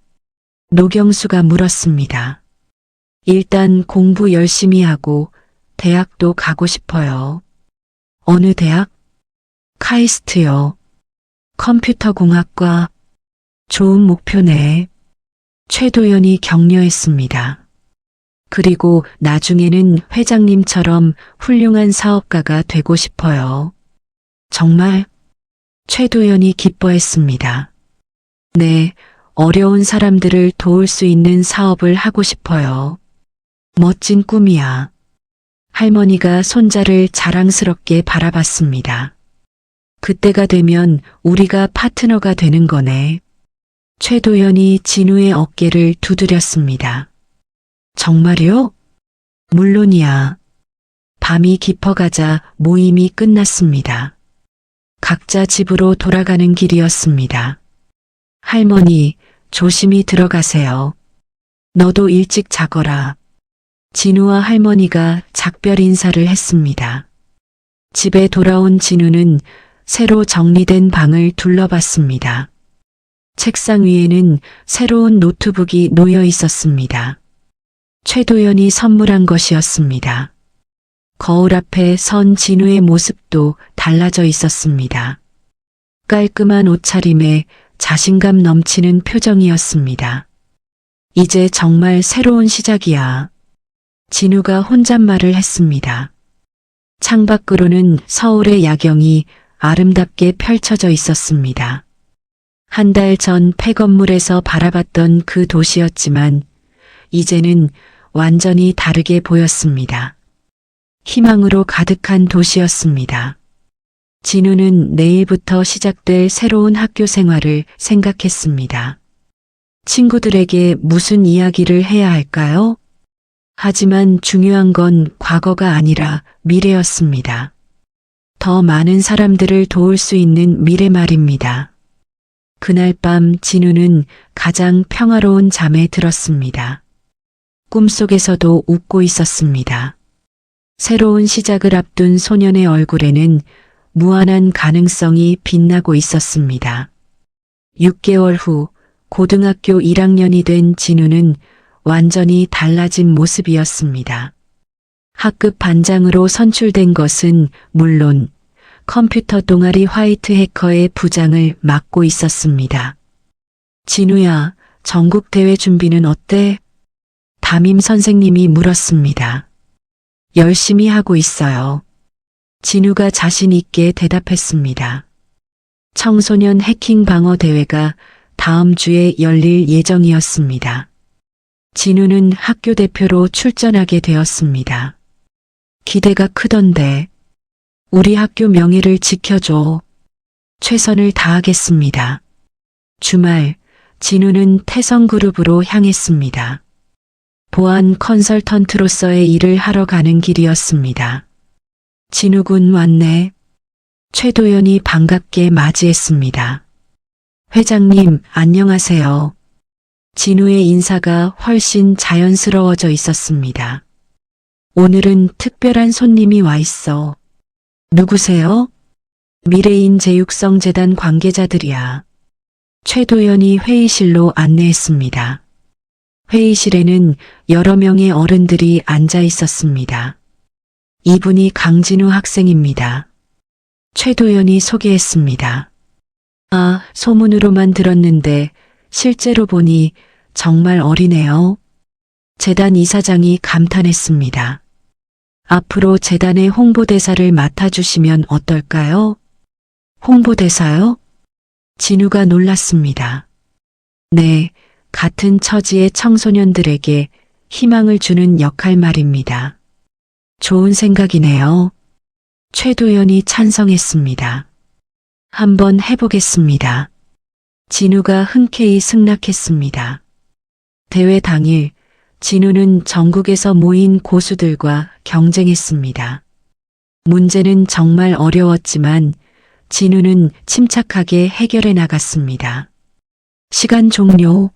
노경수가 물었습니다. 일단 공부 열심히 하고 대학도 가고 싶어요. 어느 대학? 카이스트요. 컴퓨터공학과. 좋은 목표네. 최도연이 격려했습니다. 그리고 나중에는 회장님처럼 훌륭한 사업가가 되고 싶어요. 정말? 최도연이 기뻐했습니다. 네, 어려운 사람들을 도울 수 있는 사업을 하고 싶어요. 멋진 꿈이야. 할머니가 손자를 자랑스럽게 바라봤습니다. 그때가 되면 우리가 파트너가 되는 거네. 최도연이 진우의 어깨를 두드렸습니다. 정말요? 물론이야. 밤이 깊어가자 모임이 끝났습니다. 각자 집으로 돌아가는 길이었습니다. 할머니, 조심히 들어가세요. 너도 일찍 자거라. 진우와 할머니가 작별 인사를 했습니다. 집에 돌아온 진우는 새로 정리된 방을 둘러봤습니다. 책상 위에는 새로운 노트북이 놓여 있었습니다. 최도연이 선물한 것이었습니다. 거울 앞에 선 진우의 모습도 달라져 있었습니다. 깔끔한 옷차림에 자신감 넘치는 표정이었습니다. 이제 정말 새로운 시작이야. 진우가 혼잣말을 했습니다. 창밖으로는 서울의 야경이 아름답게 펼쳐져 있었습니다. 한 달 전 폐건물에서 바라봤던 그 도시였지만 이제는 완전히 다르게 보였습니다. 희망으로 가득한 도시였습니다. 진우는 내일부터 시작될 새로운 학교 생활을 생각했습니다. 친구들에게 무슨 이야기를 해야 할까요? 하지만 중요한 건 과거가 아니라 미래였습니다. 더 많은 사람들을 도울 수 있는 미래 말입니다. 그날 밤 진우는 가장 평화로운 잠에 들었습니다. 꿈속에서도 웃고 있었습니다. 새로운 시작을 앞둔 소년의 얼굴에는 무한한 가능성이 빛나고 있었습니다. 6개월 후 고등학교 1학년이 된 진우는 완전히 달라진 모습이었습니다. 학급 반장으로 선출된 것은 물론 컴퓨터 동아리 화이트 해커의 부장을 맡고 있었습니다. 진우야, 전국 대회 준비는 어때? 담임 선생님이 물었습니다. 열심히 하고 있어요. 진우가 자신 있게 대답했습니다. 청소년 해킹 방어 대회가 다음 주에 열릴 예정이었습니다. 진우는 학교 대표로 출전하게 되었습니다. 기대가 크던데 우리 학교 명예를 지켜줘. 최선을 다하겠습니다. 주말 진우는 태성그룹으로 향했습니다. 보안 컨설턴트로서의 일을 하러 가는 길이었습니다. 진우군 왔네. 최도연이 반갑게 맞이했습니다. 회장님, 안녕하세요. 진우의 인사가 훨씬 자연스러워져 있었습니다. 오늘은 특별한 손님이 와 있어. 누구세요? 미래인 제육성재단 관계자들이야. 최도연이 회의실로 안내했습니다. 회의실에는 여러 명의 어른들이 앉아 있었습니다. 이분이 강진우 학생입니다. 최도연이 소개했습니다. 아, 소문으로만 들었는데 실제로 보니 정말 어리네요. 재단 이사장이 감탄했습니다. 앞으로 재단의 홍보대사를 맡아주시면 어떨까요? 홍보대사요? 진우가 놀랐습니다. 네, 같은 처지의 청소년들에게 희망을 주는 역할 말입니다. 좋은 생각이네요. 최도연이 찬성했습니다. 한번 해보겠습니다. 진우가 흔쾌히 승낙했습니다. 대회 당일 진우는 전국에서 모인 고수들과 경쟁했습니다. 문제는 정말 어려웠지만 진우는 침착하게 해결해 나갔습니다. 시간 종료.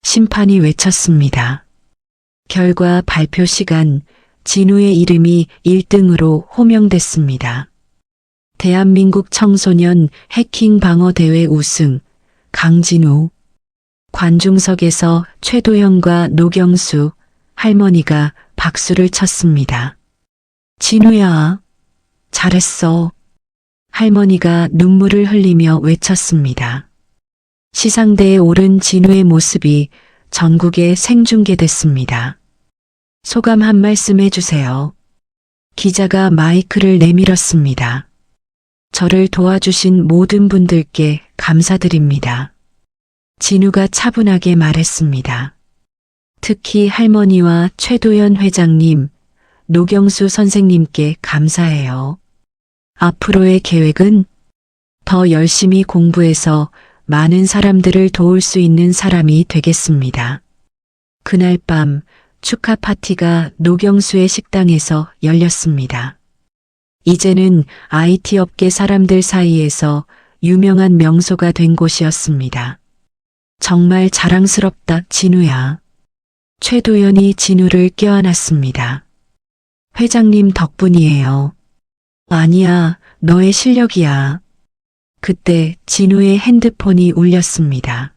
심판이 외쳤습니다. 결과 발표 시간, 진우의 이름이 1등으로 호명됐습니다. 대한민국 청소년 해킹 방어 대회 우승, 강진우. 관중석에서 최도연과 노경수, 할머니가 박수를 쳤습니다. 진우야, 잘했어. 할머니가 눈물을 흘리며 외쳤습니다. 시상대에 오른 진우의 모습이 전국에 생중계됐습니다. 소감 한 말씀 해주세요. 기자가 마이크를 내밀었습니다. 저를 도와주신 모든 분들께 감사드립니다. 진우가 차분하게 말했습니다. 특히 할머니와 최도연 회장님, 노경수 선생님께 감사해요. 앞으로의 계획은 더 열심히 공부해서 많은 사람들을 도울 수 있는 사람이 되겠습니다. 그날 밤 축하 파티가 노경수의 식당에서 열렸습니다. 이제는 IT 업계 사람들 사이에서 유명한 명소가 된 곳이었습니다. 정말 자랑스럽다, 진우야. 최도연이 진우를 껴안았습니다. 회장님 덕분이에요. 아니야, 너의 실력이야. 그때 진우의 핸드폰이 울렸습니다.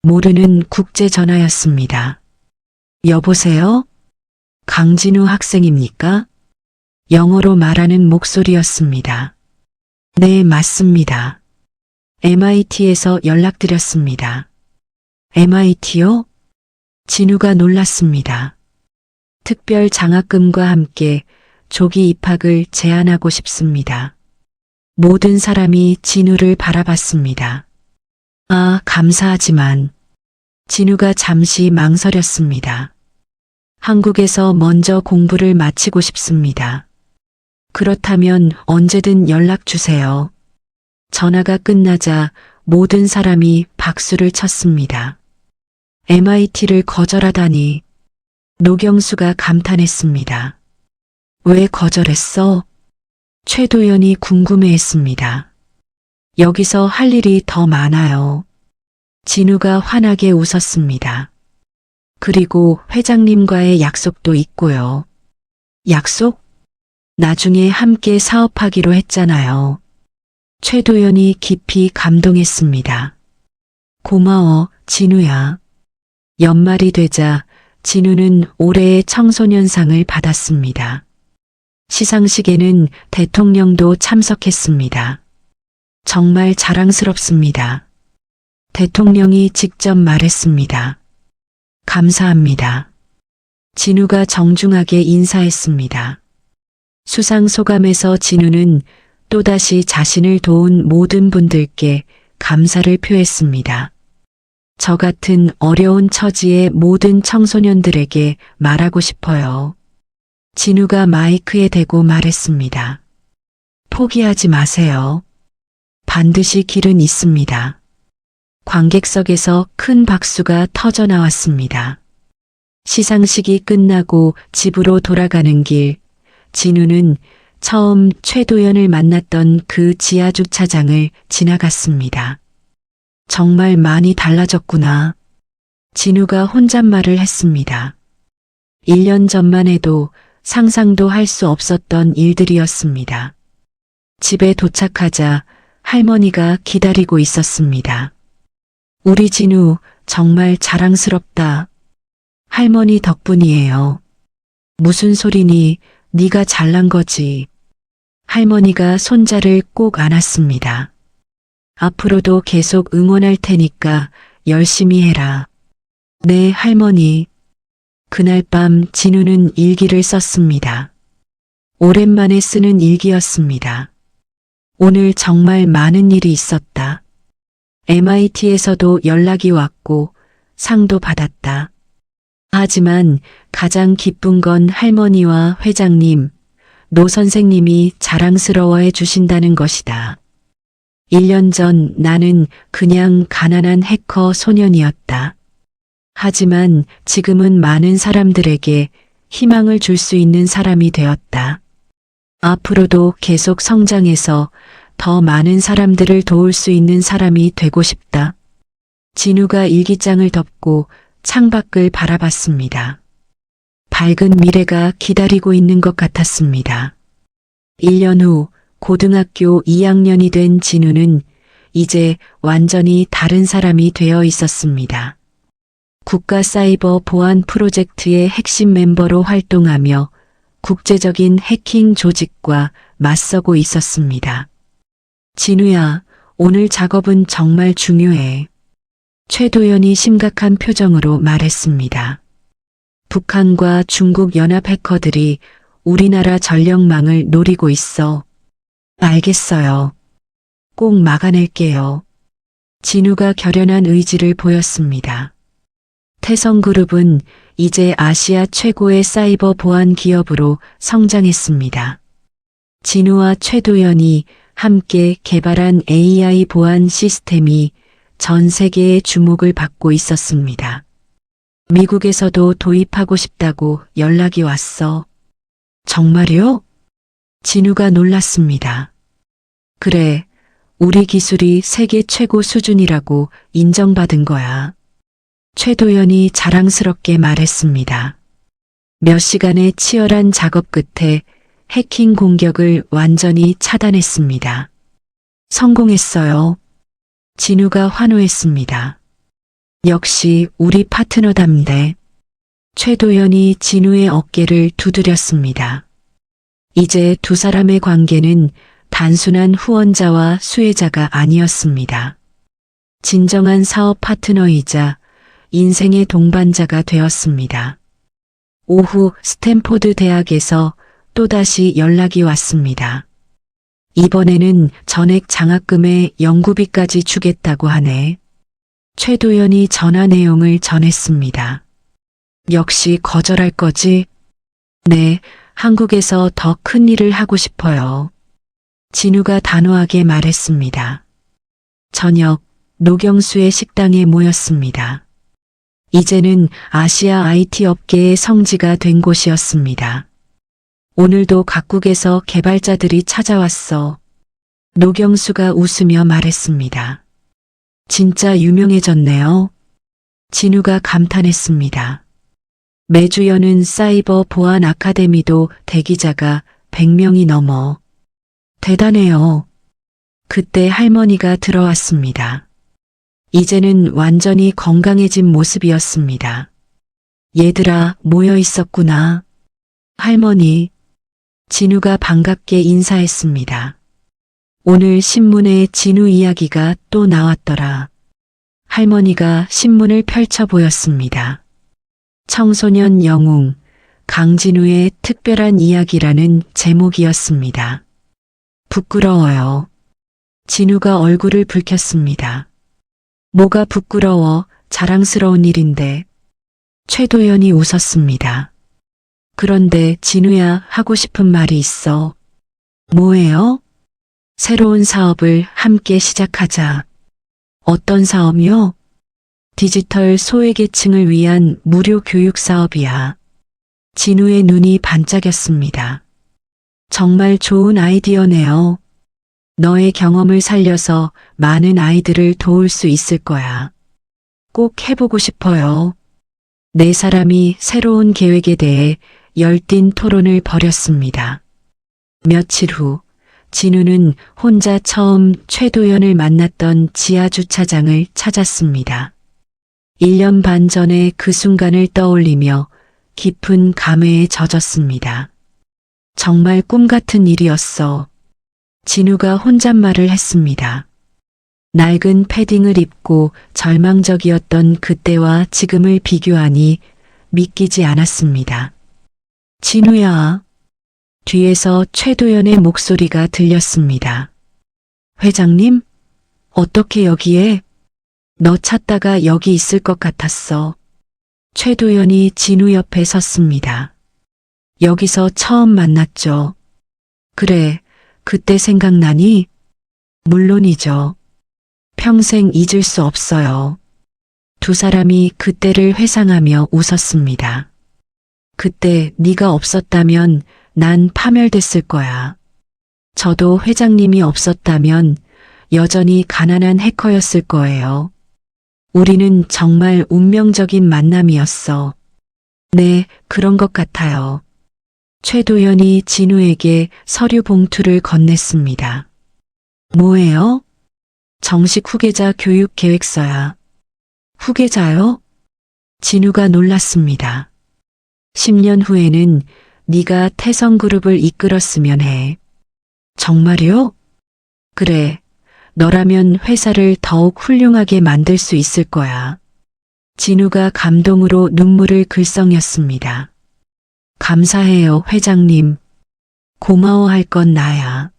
모르는 국제 전화였습니다. 여보세요? 강진우 학생입니까? 영어로 말하는 목소리였습니다. 네, 맞습니다. MIT에서 연락드렸습니다. MIT요? 진우가 놀랐습니다. 특별 장학금과 함께 조기 입학을 제안하고 싶습니다. 모든 사람이 진우를 바라봤습니다. 아, 감사하지만 진우가 잠시 망설였습니다. 한국에서 먼저 공부를 마치고 싶습니다. 그렇다면 언제든 연락 주세요. 전화가 끝나자 모든 사람이 박수를 쳤습니다. MIT를 거절하다니. 노경수가 감탄했습니다. 왜 거절했어? 최도연이 궁금해했습니다. 여기서 할 일이 더 많아요. 진우가 환하게 웃었습니다. 그리고 회장님과의 약속도 있고요. 약속? 나중에 함께 사업하기로 했잖아요. 최도연이 깊이 감동했습니다. 고마워, 진우야. 연말이 되자 진우는 올해의 청소년상을 받았습니다. 시상식에는 대통령도 참석했습니다. 정말 자랑스럽습니다. 대통령이 직접 말했습니다. 감사합니다. 진우가 정중하게 인사했습니다. 수상 소감에서 진우는 또다시 자신을 도운 모든 분들께 감사를 표했습니다. 저 같은 어려운 처지의 모든 청소년들에게 말하고 싶어요. 진우가 마이크에 대고 말했습니다. 포기하지 마세요. 반드시 길은 있습니다. 관객석에서 큰 박수가 터져 나왔습니다. 시상식이 끝나고 집으로 돌아가는 길, 진우는 처음 최도연을 만났던 그 지하주차장을 지나갔습니다. 정말 많이 달라졌구나. 진우가 혼잣말을 했습니다. 1년 전만 해도 상상도 할 수 없었던 일들이었습니다. 집에 도착하자 할머니가 기다리고 있었습니다. 우리 진우 정말 자랑스럽다. 할머니 덕분이에요. 무슨 소리니? 네가 잘난 거지. 할머니가 손자를 꼭 안았습니다. 앞으로도 계속 응원할 테니까 열심히 해라. 네, 할머니. 그날 밤 진우는 일기를 썼습니다. 오랜만에 쓰는 일기였습니다. 오늘 정말 많은 일이 있었다. MIT에서도 연락이 왔고 상도 받았다. 하지만 가장 기쁜 건 할머니와 회장님, 노 선생님이 자랑스러워해 주신다는 것이다. 1년 전 나는 그냥 가난한 해커 소년이었다. 하지만 지금은 많은 사람들에게 희망을 줄 수 있는 사람이 되었다. 앞으로도 계속 성장해서 더 많은 사람들을 도울 수 있는 사람이 되고 싶다. 진우가 일기장을 덮고 창밖을 바라봤습니다. 밝은 미래가 기다리고 있는 것 같았습니다. 1년 후 고등학교 2학년이 된 진우는 이제 완전히 다른 사람이 되어 있었습니다. 국가사이버 보안 프로젝트의 핵심 멤버로 활동하며 국제적인 해킹 조직과 맞서고 있었습니다. 진우야, 오늘 작업은 정말 중요해. 최도연이 심각한 표정으로 말했습니다. 북한과 중국 연합 해커들이 우리나라 전력망을 노리고 있어. 알겠어요. 꼭 막아낼게요. 진우가 결연한 의지를 보였습니다. 태성그룹은 이제 아시아 최고의 사이버 보안 기업으로 성장했습니다. 진우와 최도연이 함께 개발한 AI 보안 시스템이 전 세계의 주목을 받고 있었습니다. 미국에서도 도입하고 싶다고 연락이 왔어. 정말요? 진우가 놀랐습니다. 그래, 우리 기술이 세계 최고 수준이라고 인정받은 거야. 최도연이 자랑스럽게 말했습니다. 몇 시간의 치열한 작업 끝에 해킹 공격을 완전히 차단했습니다. 성공했어요. 진우가 환호했습니다. 역시 우리 파트너답네. 최도연이 진우의 어깨를 두드렸습니다. 이제 두 사람의 관계는 단순한 후원자와 수혜자가 아니었습니다. 진정한 사업 파트너이자 인생의 동반자가 되었습니다. 오후 스탠포드 대학에서 또다시 연락이 왔습니다. 이번에는 전액 장학금에 연구비까지 주겠다고 하네. 최도연이 전화 내용을 전했습니다. 역시 거절할 거지? 네, 한국에서 더 큰 일을 하고 싶어요. 진우가 단호하게 말했습니다. 저녁, 노경수의 식당에 모였습니다. 이제는 아시아 IT 업계의 성지가 된 곳이었습니다. 오늘도 각국에서 개발자들이 찾아왔어. 노경수가 웃으며 말했습니다. 진짜 유명해졌네요. 진우가 감탄했습니다. 매주 여는 사이버 보안 아카데미도 대기자가 100명이 넘어. 대단해요. 그때 할머니가 들어왔습니다. 이제는 완전히 건강해진 모습이었습니다. 얘들아, 모여 있었구나. 할머니. 진우가 반갑게 인사했습니다. 오늘 신문에 진우 이야기가 또 나왔더라. 할머니가 신문을 펼쳐 보였습니다. 청소년 영웅, 강진우의 특별한 이야기라는 제목이었습니다. 부끄러워요. 진우가 얼굴을 붉혔습니다. 뭐가 부끄러워, 자랑스러운 일인데. 최도연이 웃었습니다. 그런데 진우야, 하고 싶은 말이 있어. 뭐예요? 새로운 사업을 함께 시작하자. 어떤 사업이요? 디지털 소외계층을 위한 무료 교육 사업이야. 진우의 눈이 반짝였습니다. 정말 좋은 아이디어네요. 너의 경험을 살려서 많은 아이들을 도울 수 있을 거야. 꼭 해보고 싶어요. 네 사람이 새로운 계획에 대해 열띤 토론을 벌였습니다. 며칠 후, 진우는 혼자 처음 최도연을 만났던 지하 주차장을 찾았습니다. 1년 반 전의 그 순간을 떠올리며 깊은 감회에 젖었습니다. 정말 꿈 같은 일이었어. 진우가 혼잣말을 했습니다. 낡은 패딩을 입고 절망적이었던 그때와 지금을 비교하니 믿기지 않았습니다. 진우야. 뒤에서 최도연의 목소리가 들렸습니다. 회장님? 어떻게 여기에? 너 찾다가 여기 있을 것 같았어. 최도연이 진우 옆에 섰습니다. 여기서 처음 만났죠. 그래, 그때 생각나니? 물론이죠. 평생 잊을 수 없어요. 두 사람이 그때를 회상하며 웃었습니다. 그때 네가 없었다면 난 파멸됐을 거야. 저도 회장님이 없었다면 여전히 가난한 해커였을 거예요. 우리는 정말 운명적인 만남이었어. 네, 그런 것 같아요. 최도연이 진우에게 서류 봉투를 건넸습니다. 뭐예요? 정식 후계자 교육 계획서야. 후계자요? 진우가 놀랐습니다. 10년 후에는 네가 태성그룹을 이끌었으면 해. 정말요? 그래, 너라면 회사를 더욱 훌륭하게 만들 수 있을 거야. 진우가 감동으로 눈물을 글썽였습니다. 감사해요, 회장님. 고마워할 건 나야.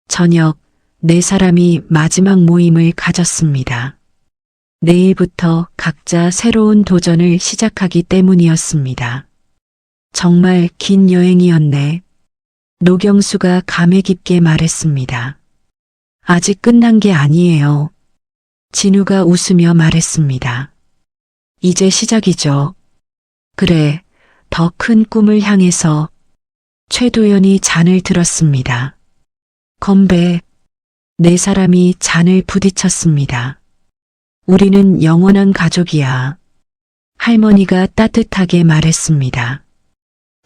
저녁, 네 사람이 마지막 모임을 가졌습니다. 내일부터 각자 새로운 도전을 시작하기 때문이었습니다. 정말 긴 여행이었네. 노경수가 감회 깊게 말했습니다. 아직 끝난 게 아니에요. 진우가 웃으며 말했습니다. 이제 시작이죠. 그래, 더 큰 꿈을 향해서. 최도연이 잔을 들었습니다. 건배. 네 사람이 잔을 부딪혔습니다. 우리는 영원한 가족이야. 할머니가 따뜻하게 말했습니다.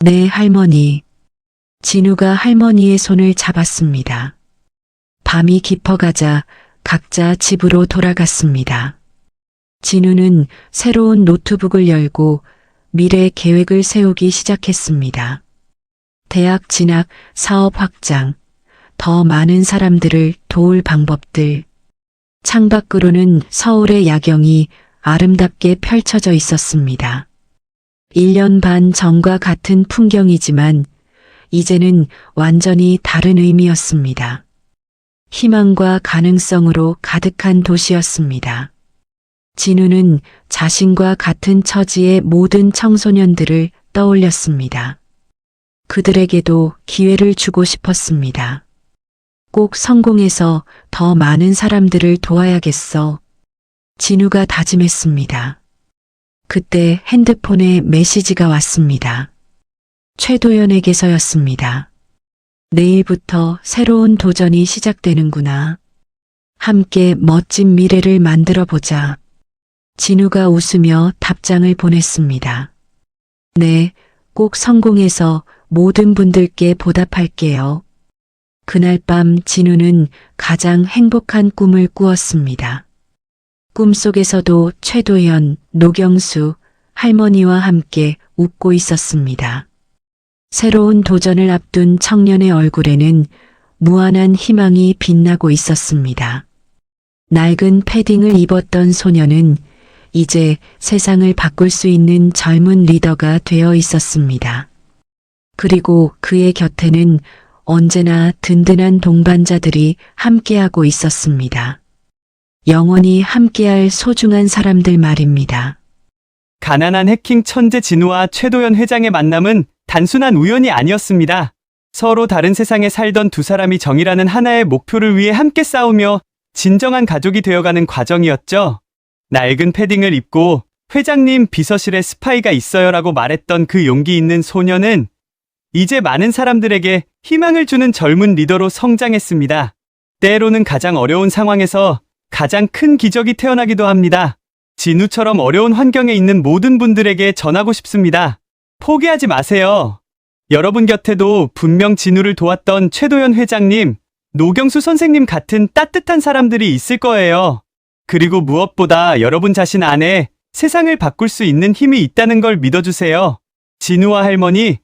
네, 할머니. 진우가 할머니의 손을 잡았습니다. 밤이 깊어가자 각자 집으로 돌아갔습니다. 진우는 새로운 노트북을 열고 미래 계획을 세우기 시작했습니다. 대학 진학, 사업 확장, 더 많은 사람들을 도울 방법들. 창밖으로는 서울의 야경이 아름답게 펼쳐져 있었습니다. 1년 반 전과 같은 풍경이지만 이제는 완전히 다른 의미였습니다. 희망과 가능성으로 가득한 도시였습니다. 진우는 자신과 같은 처지의 모든 청소년들을 떠올렸습니다. 그들에게도 기회를 주고 싶었습니다. 꼭 성공해서 더 많은 사람들을 도와야겠어. 진우가 다짐했습니다. 그때 핸드폰에 메시지가 왔습니다. 최도연에게서였습니다. 내일부터 새로운 도전이 시작되는구나. 함께 멋진 미래를 만들어 보자. 진우가 웃으며 답장을 보냈습니다. 네, 꼭 성공해서 모든 분들께 보답할게요. 그날 밤 진우는 가장 행복한 꿈을 꾸었습니다. 꿈속에서도 최도연, 노경수, 할머니와 함께 웃고 있었습니다. 새로운 도전을 앞둔 청년의 얼굴에는 무한한 희망이 빛나고 있었습니다. 낡은 패딩을 입었던 소녀는 이제 세상을 바꿀 수 있는 젊은 리더가 되어 있었습니다. 그리고 그의 곁에는 언제나 든든한 동반자들이 함께하고 있었습니다. 영원히 함께할 소중한 사람들 말입니다. 가난한 해킹 천재 진우와 최도연 회장의 만남은 단순한 우연이 아니었습니다. 서로 다른 세상에 살던 두 사람이 정의라는 하나의 목표를 위해 함께 싸우며 진정한 가족이 되어가는 과정이었죠. 낡은 패딩을 입고 회장님 비서실에 스파이가 있어요라고 말했던 그 용기 있는 소녀는 이제 많은 사람들에게 희망을 주는 젊은 리더로 성장했습니다. 때로는 가장 어려운 상황에서 가장 큰 기적이 태어나기도 합니다. 진우처럼 어려운 환경에 있는 모든 분들에게 전하고 싶습니다. 포기하지 마세요. 여러분 곁에도 분명 진우를 도왔던 최도연 회장님, 노경수 선생님 같은 따뜻한 사람들이 있을 거예요. 그리고 무엇보다 여러분 자신 안에 세상을 바꿀 수 있는 힘이 있다는 걸 믿어주세요. 진우와 할머니,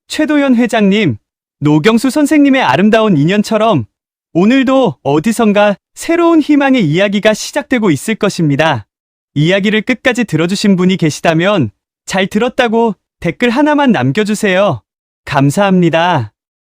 최도연 회장님, 노경수 선생님의 아름다운 인연처럼 오늘도 어디선가 새로운 희망의 이야기가 시작되고 있을 것입니다. 이야기를 끝까지 들어주신 분이 계시다면 잘 들었다고 댓글 하나만 남겨주세요. 감사합니다.